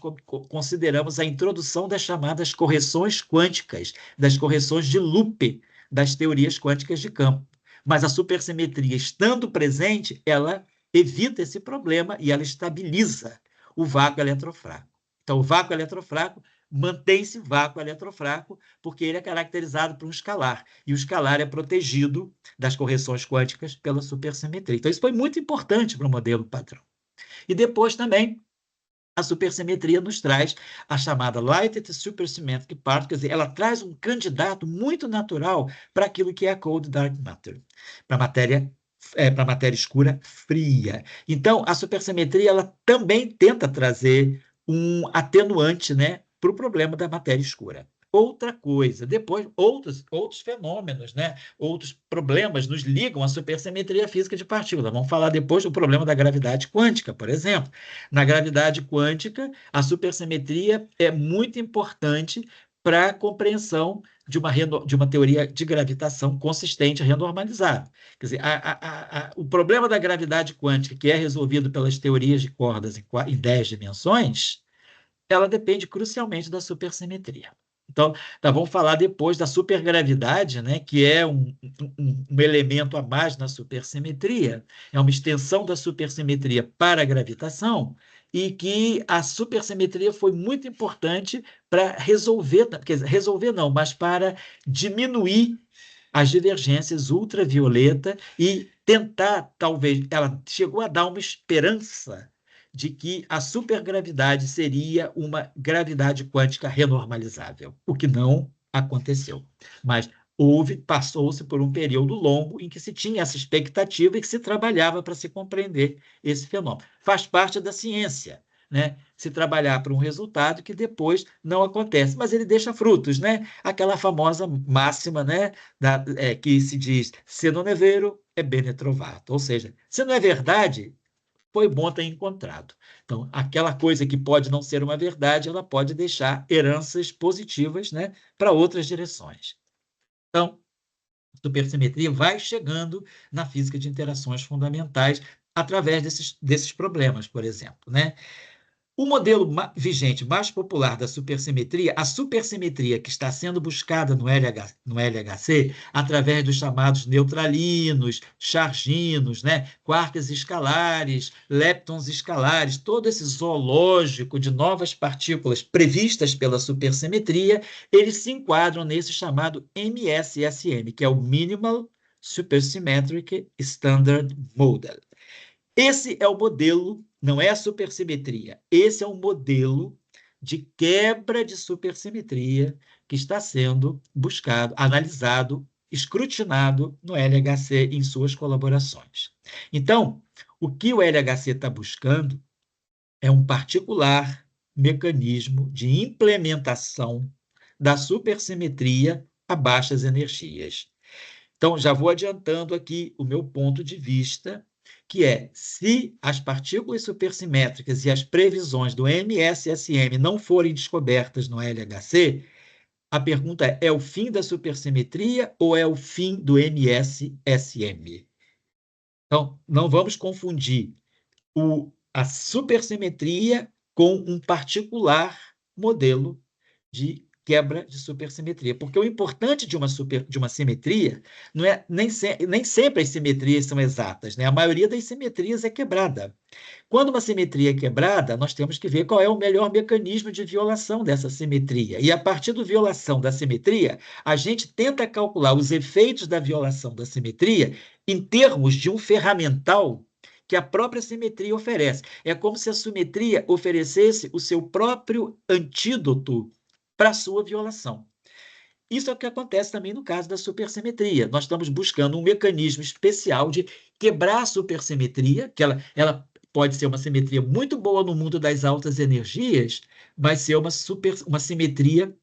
consideramos a introdução das chamadas correções quânticas, das correções de loop das teorias quânticas de campo. Mas a supersimetria, estando presente, ela evita esse problema e ela estabiliza o vácuo eletrofraco. Então, o vácuo eletrofraco mantém-se vácuo eletrofraco porque ele é caracterizado por um escalar, e o escalar é protegido das correções quânticas pela supersimetria. Então, isso foi muito importante para o modelo padrão. E depois também, a supersimetria nos traz a chamada Lighted Supersymmetric Particle, quer dizer, ela traz um candidato muito natural para aquilo que é a Cold Dark Matter, para a matéria escura fria. Então, a supersimetria ela também tenta trazer um atenuante, né, para o problema da matéria escura. Outra coisa, depois, outros fenômenos, né? Outros problemas nos ligam à supersimetria física de partículas. Vamos falar depois do problema da gravidade quântica, por exemplo. Na gravidade quântica, a supersimetria é muito importante para a compreensão de uma teoria de gravitação consistente e renormalizada. Quer dizer, o problema da gravidade quântica, que é resolvido pelas teorias de cordas em 10 dimensões, ela depende crucialmente da supersimetria. Então, vamos falar depois da supergravidade, né, que é um elemento a mais na supersimetria, é uma extensão da supersimetria para a gravitação, e que a supersimetria foi muito importante para resolver, quer dizer, resolver não, mas para diminuir as divergências ultravioleta e tentar, talvez, ela chegou a dar uma esperança de que a supergravidade seria uma gravidade quântica renormalizável, o que não aconteceu. Mas passou-se por um período longo em que se tinha essa expectativa e que se trabalhava para se compreender esse fenômeno. Faz parte da ciência, né? Se trabalhar para um resultado que depois não acontece, mas ele deixa frutos, né? Aquela famosa máxima, né? Que se diz, se non è vero, è bene trovato. Ou seja, se não é verdade, foi bom ter encontrado. Então, aquela coisa que pode não ser uma verdade, ela pode deixar heranças positivas, né, para outras direções. Então, a supersimetria vai chegando na física de interações fundamentais através desses problemas, por exemplo, né? O modelo vigente mais popular da supersimetria, a supersimetria que está sendo buscada no LHC, através dos chamados neutralinos, charginos, né? Quarks escalares, leptons escalares, todo esse zoológico de novas partículas previstas pela supersimetria, eles se enquadram nesse chamado MSSM, que é o Minimal Supersymmetric Standard Model. Esse é o modelo, não é a supersimetria, esse é o modelo de quebra de supersimetria que está sendo buscado, analisado, escrutinado no LHC em suas colaborações. Então, o que o LHC está buscando é um particular mecanismo de implementação da supersimetria a baixas energias. Então, já vou adiantando aqui o meu ponto de vista, que é, se as partículas supersimétricas e as previsões do MSSM não forem descobertas no LHC, a pergunta é o fim da supersimetria ou é o fim do MSSM? Então, não vamos confundir a supersimetria com um particular modelo de quebra de supersimetria. Porque o importante de uma simetria não é nem sempre as simetrias são exatas, né? A maioria das simetrias é quebrada. Quando uma simetria é quebrada, nós temos que ver qual é o melhor mecanismo de violação dessa simetria. E a partir da violação da simetria, a gente tenta calcular os efeitos da violação da simetria em termos de um ferramental que a própria simetria oferece. É como se a simetria oferecesse o seu próprio antídoto para a sua violação. Isso é o que acontece também no caso da supersimetria. Nós estamos buscando um mecanismo especial de quebrar a supersimetria, que ela pode ser uma simetria muito boa no mundo das altas energias, mas ser uma simetria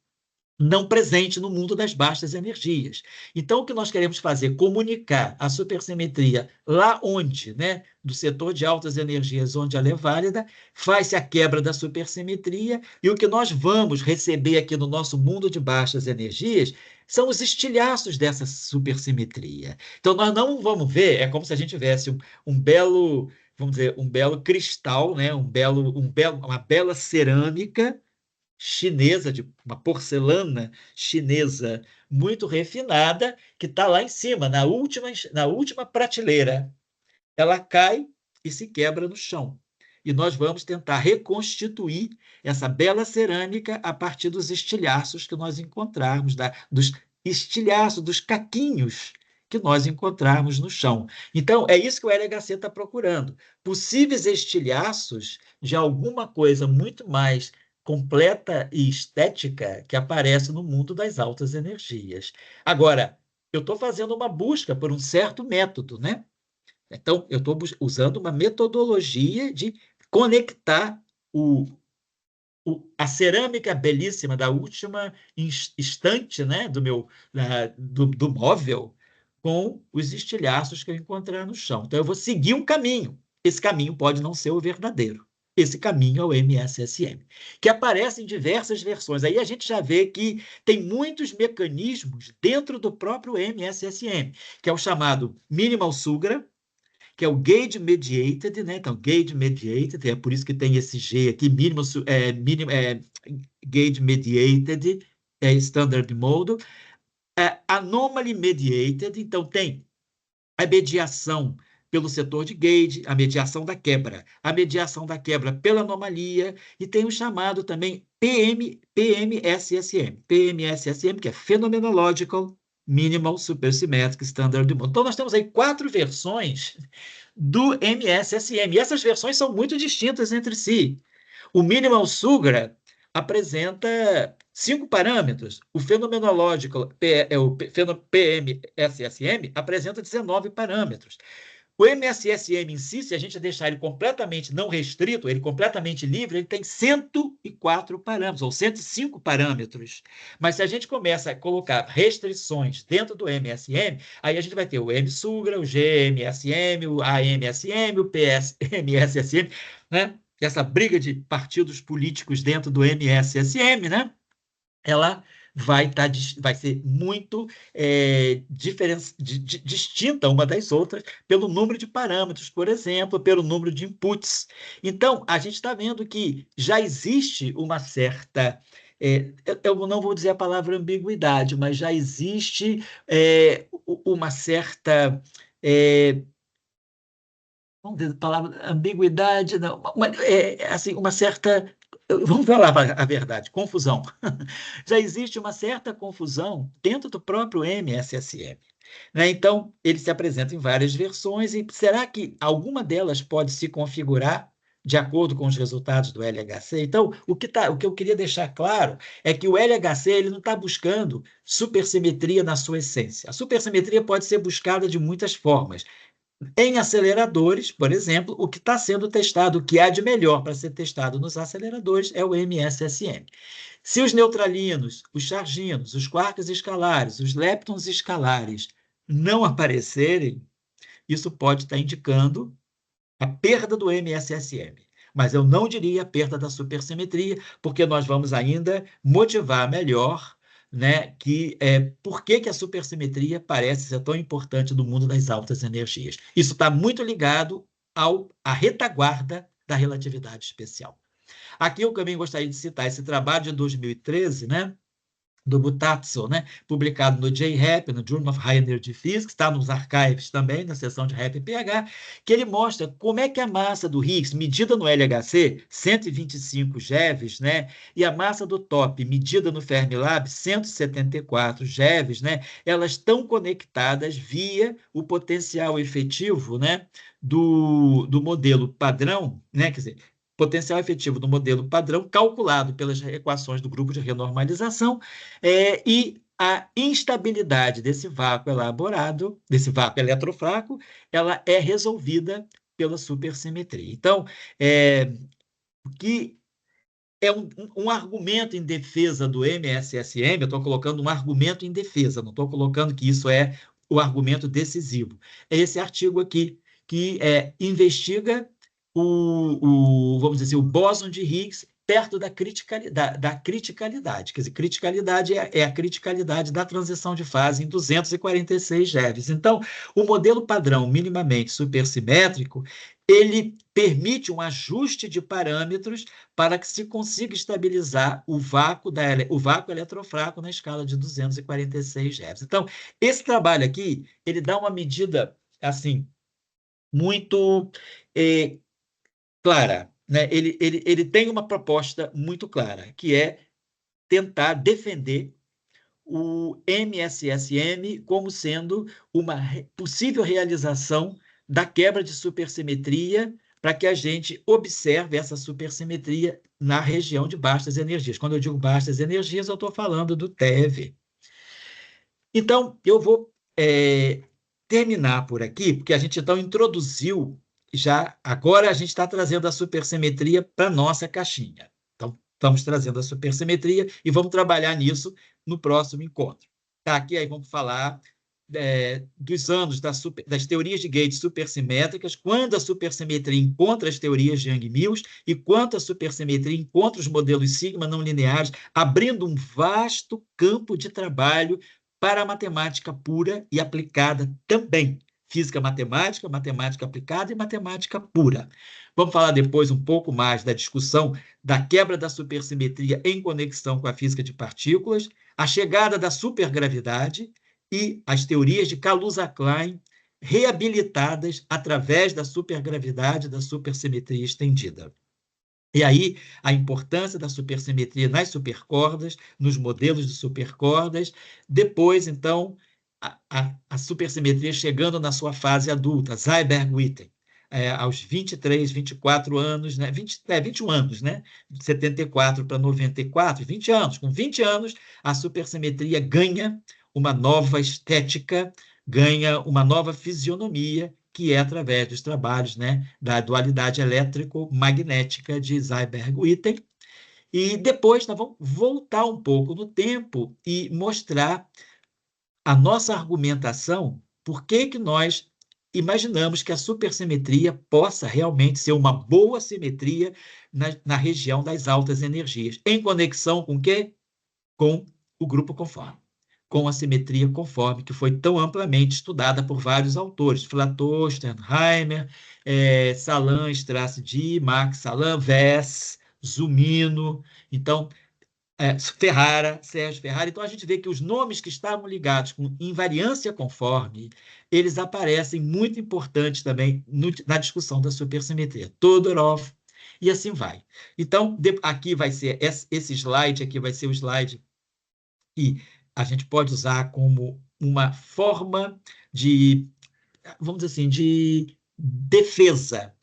não presente no mundo das baixas energias. Então, o que nós queremos fazer? Comunicar a supersimetria lá onde, né, do setor de altas energias, onde ela é válida, faz-se a quebra da supersimetria, e o que nós vamos receber aqui no nosso mundo de baixas energias são os estilhaços dessa supersimetria. Então, nós não vamos ver, é como se a gente tivesse um belo, vamos dizer, um belo cristal, né, uma bela cerâmica, chinesa, de uma porcelana chinesa muito refinada, que está lá em cima, na última prateleira. Ela cai e se quebra no chão. E nós vamos tentar reconstituir essa bela cerâmica a partir dos estilhaços que nós encontrarmos, dos estilhaços, dos caquinhos que nós encontrarmos no chão. Então, é isso que o LHC está procurando. Possíveis estilhaços de alguma coisa muito mais completa e estética que aparece no mundo das altas energias. Agora, eu estou fazendo uma busca por um certo método, né? Então, eu estou usando uma metodologia de conectar a cerâmica belíssima da última estante, né, do móvel com os estilhaços que eu encontrar no chão. Então, eu vou seguir um caminho. Esse caminho pode não ser o verdadeiro. Esse caminho é o MSSM, que aparece em diversas versões. Aí a gente já vê que tem muitos mecanismos dentro do próprio MSSM, que é o chamado Minimal Sugra, que é o Gauge Mediated, né? Então, Gauge Mediated, é por isso que tem esse G aqui, Gauge Mediated, Standard Mode. Anomaly Mediated, então tem a mediação pelo setor de gauge, a mediação da quebra, pela anomalia, e tem o chamado também PMSSM, que é Phenomenological Minimal Supersymmetric Standard Mode. Então, nós temos aí 4 versões do MSSM, e essas versões são muito distintas entre si. O Minimal Sugra apresenta 5 parâmetros. O Phenomenological, o PMSSM, apresenta 19 parâmetros. O MSSM em si, se a gente deixar ele completamente não restrito, ele completamente livre, ele tem 104 parâmetros, ou 105 parâmetros. Mas se a gente começa a colocar restrições dentro do MSM, aí a gente vai ter o MSUGRA, o GMSM, o AMSM, o PSMSSM, né? Essa briga de partidos políticos dentro do MSSM, né? Ela vai ser muito distinta uma das outras pelo número de parâmetros, por exemplo, pelo número de inputs. Então, a gente está vendo que já existe uma certa, eu não vou dizer a palavra ambiguidade, mas já existe uma certa, vamos dizer a palavra ambiguidade, não, assim, uma certa, vamos falar a verdade, confusão. Já existe uma certa confusão dentro do próprio MSSM, né? Então, ele se apresenta em várias versões, e será que alguma delas pode se configurar de acordo com os resultados do LHC? Então, o que eu queria deixar claro é que o LHC ele não está buscando supersimetria na sua essência. A supersimetria pode ser buscada de muitas formas. Em aceleradores, por exemplo, o que está sendo testado, o que há de melhor para ser testado nos aceleradores é o MSSM. Se os neutralinos, os charginos, os quarks escalares, os leptons escalares não aparecerem, isso pode estar indicando a perda do MSSM. Mas eu não diria a perda da supersimetria, porque nós vamos ainda motivar melhor, né, por que a supersimetria parece ser tão importante no mundo das altas energias. Isso está muito ligado à retaguarda da relatividade especial. Aqui eu também gostaria de citar esse trabalho de 2013, né, do Butatsu, né, publicado no JRAP, no Journal of High Energy Physics, está nos archives também, na seção de RAP e pH, que ele mostra como é que a massa do Higgs, medida no LHC, 125 GeVs, né, e a massa do TOP, medida no Fermilab, 174 GeVs, né, elas estão conectadas via o potencial efetivo, né, do modelo padrão, né, quer dizer, potencial efetivo do modelo padrão calculado pelas equações do grupo de renormalização, e a instabilidade desse vácuo elaborado, desse vácuo eletrofraco, ela é resolvida pela supersimetria. Então, o que é um argumento em defesa do MSSM, eu estou colocando um argumento em defesa, não estou colocando que isso é o argumento decisivo. É esse artigo aqui, que investiga vamos dizer assim, o bóson de Higgs perto da criticalidade. Quer dizer, criticalidade é a criticalidade da transição de fase em 246 GeVs. Então, o modelo padrão minimamente supersimétrico, ele permite um ajuste de parâmetros para que se consiga estabilizar o vácuo eletrofraco na escala de 246 GeVs. Então, esse trabalho aqui, ele dá uma medida, assim, muito clara, né? Ele tem uma proposta muito clara, que é tentar defender o MSSM como sendo uma possível realização da quebra de supersimetria para que a gente observe essa supersimetria na região de baixas energias. Quando eu digo baixas energias, eu estou falando do TeV. Então, eu vou terminar por aqui, porque a gente então introduziu já, agora a gente está trazendo a supersimetria para a nossa caixinha. Então, estamos trazendo a supersimetria e vamos trabalhar nisso no próximo encontro. Tá, aqui aí vamos falar dos anos das teorias de Gates supersimétricas, quando a supersimetria encontra as teorias de Yang-Mills e quanto a supersimetria encontra os modelos sigma não lineares, abrindo um vasto campo de trabalho para a matemática pura e aplicada também. Física matemática, matemática aplicada e matemática pura. Vamos falar depois um pouco mais da discussão da quebra da supersimetria em conexão com a física de partículas, a chegada da supergravidade e as teorias de Kaluza-Klein reabilitadas através da supergravidade, da supersimetria estendida. E aí, a importância da supersimetria nas supercordas, nos modelos de supercordas. Depois, então, a supersimetria chegando na sua fase adulta, Seiberg-Witten, aos 23, 24 anos, né? 21 anos, né? De 74 para 94, 20 anos. Com 20 anos, a supersimetria ganha uma nova estética, ganha uma nova fisionomia, que é através dos trabalhos, né, da dualidade elétrico-magnética de Seiberg-Witten. E depois nós vamos voltar um pouco no tempo e mostrar a nossa argumentação, por que que nós imaginamos que a supersimetria possa realmente ser uma boa simetria na região das altas energias, em conexão com o quê? Com o grupo conforme, com a simetria conforme, que foi tão amplamente estudada por vários autores, Flatô, Sternheimer, Salan, Strassi, Max Salan, Vess, Zumino, então, Ferrara, Sérgio Ferrara. Então, a gente vê que os nomes que estavam ligados com invariância conforme, eles aparecem muito importantes também na discussão da supersimetria. Todorov, e assim vai. Então, aqui vai ser, esse slide aqui vai ser o slide que a gente pode usar como uma forma de, vamos dizer assim, de defesa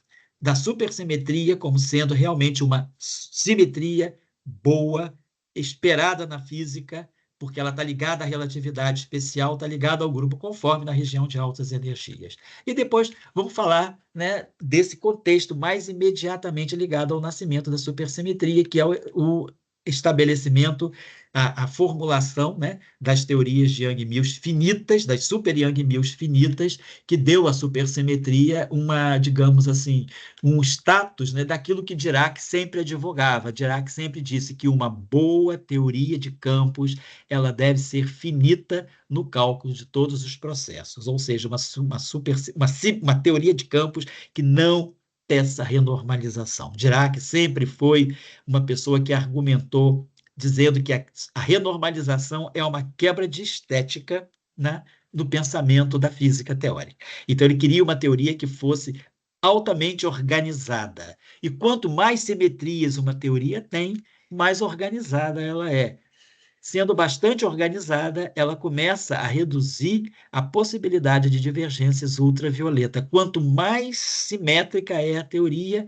da supersimetria como sendo realmente uma simetria boa, esperada na física, porque ela está ligada à relatividade especial, está ligada ao grupo conforme na região de altas energias. E depois vamos falar, né, desse contexto mais imediatamente ligado ao nascimento da supersimetria, que é o estabelecimento, a formulação, né, das teorias de Yang-Mills finitas, das super Yang-Mills finitas, que deu à supersimetria uma, digamos assim, um status, né, daquilo que Dirac sempre advogava. Dirac sempre disse que uma boa teoria de campos ela deve ser finita no cálculo de todos os processos, ou seja, uma teoria de campos que não peça renormalização. Dirac sempre foi uma pessoa que argumentou dizendo que a renormalização é uma quebra de estética, né, do pensamento da física teórica. Então, ele queria uma teoria que fosse altamente organizada. E quanto mais simetrias uma teoria tem, mais organizada ela é. Sendo bastante organizada, ela começa a reduzir a possibilidade de divergências ultravioleta. Quanto mais simétrica é a teoria,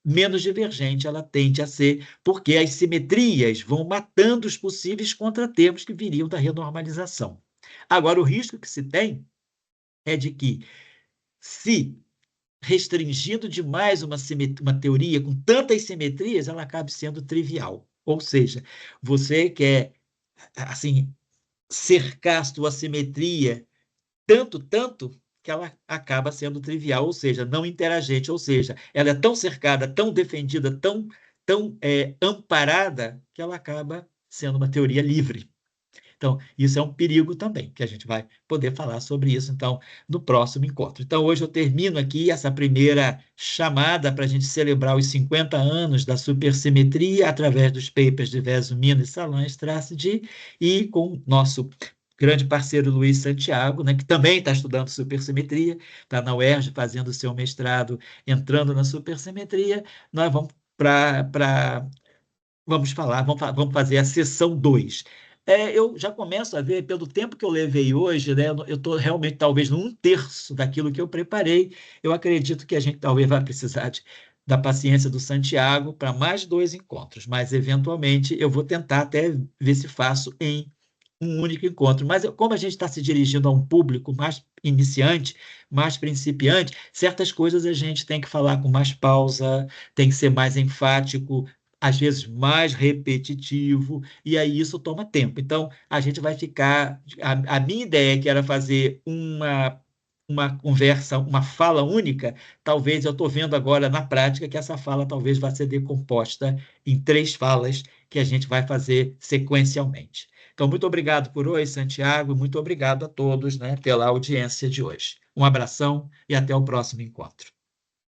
menos divergente ela tende a ser, porque as simetrias vão matando os possíveis contratempos que viriam da renormalização. Agora, o risco que se tem é de que, se restringindo demais uma teoria com tantas simetrias, ela acabe sendo trivial. Ou seja, você quer, assim, cercar sua simetria tanto, que ela acaba sendo trivial, ou seja, não interagente, ou seja, ela é tão cercada, tão defendida, tão amparada, que ela acaba sendo uma teoria livre. Então, isso é um perigo também, que a gente vai poder falar sobre isso, então, no próximo encontro. Então, hoje eu termino aqui essa primeira chamada para a gente celebrar os 50 anos da supersimetria através dos papers de Vesumino e Salan Strassi, e com o nosso grande parceiro Luiz Santiago, né, que também está estudando supersimetria, está na UERJ fazendo o seu mestrado, entrando na supersimetria. Nós vamos vamos fazer a sessão 2. Eu já começo a ver, pelo tempo que eu levei hoje, né, eu estou realmente talvez num terço daquilo que eu preparei. Eu acredito que a gente talvez vá precisar da paciência do Santiago para mais 2 encontros, mas eventualmente eu vou tentar até ver se faço em um único encontro. Mas como a gente está se dirigindo a um público mais iniciante, mais principiante, certas coisas a gente tem que falar com mais pausa, tem que ser mais enfático, às vezes mais repetitivo, e aí isso toma tempo. Então, a gente vai ficar. A minha ideia, que era fazer uma conversa, uma fala única, talvez eu estou vendo agora na prática que essa fala talvez vá ser decomposta em 3 falas que a gente vai fazer sequencialmente. Então, muito obrigado por hoje, Santiago, e muito obrigado a todos, né, pela audiência de hoje. Um abração e até o próximo encontro.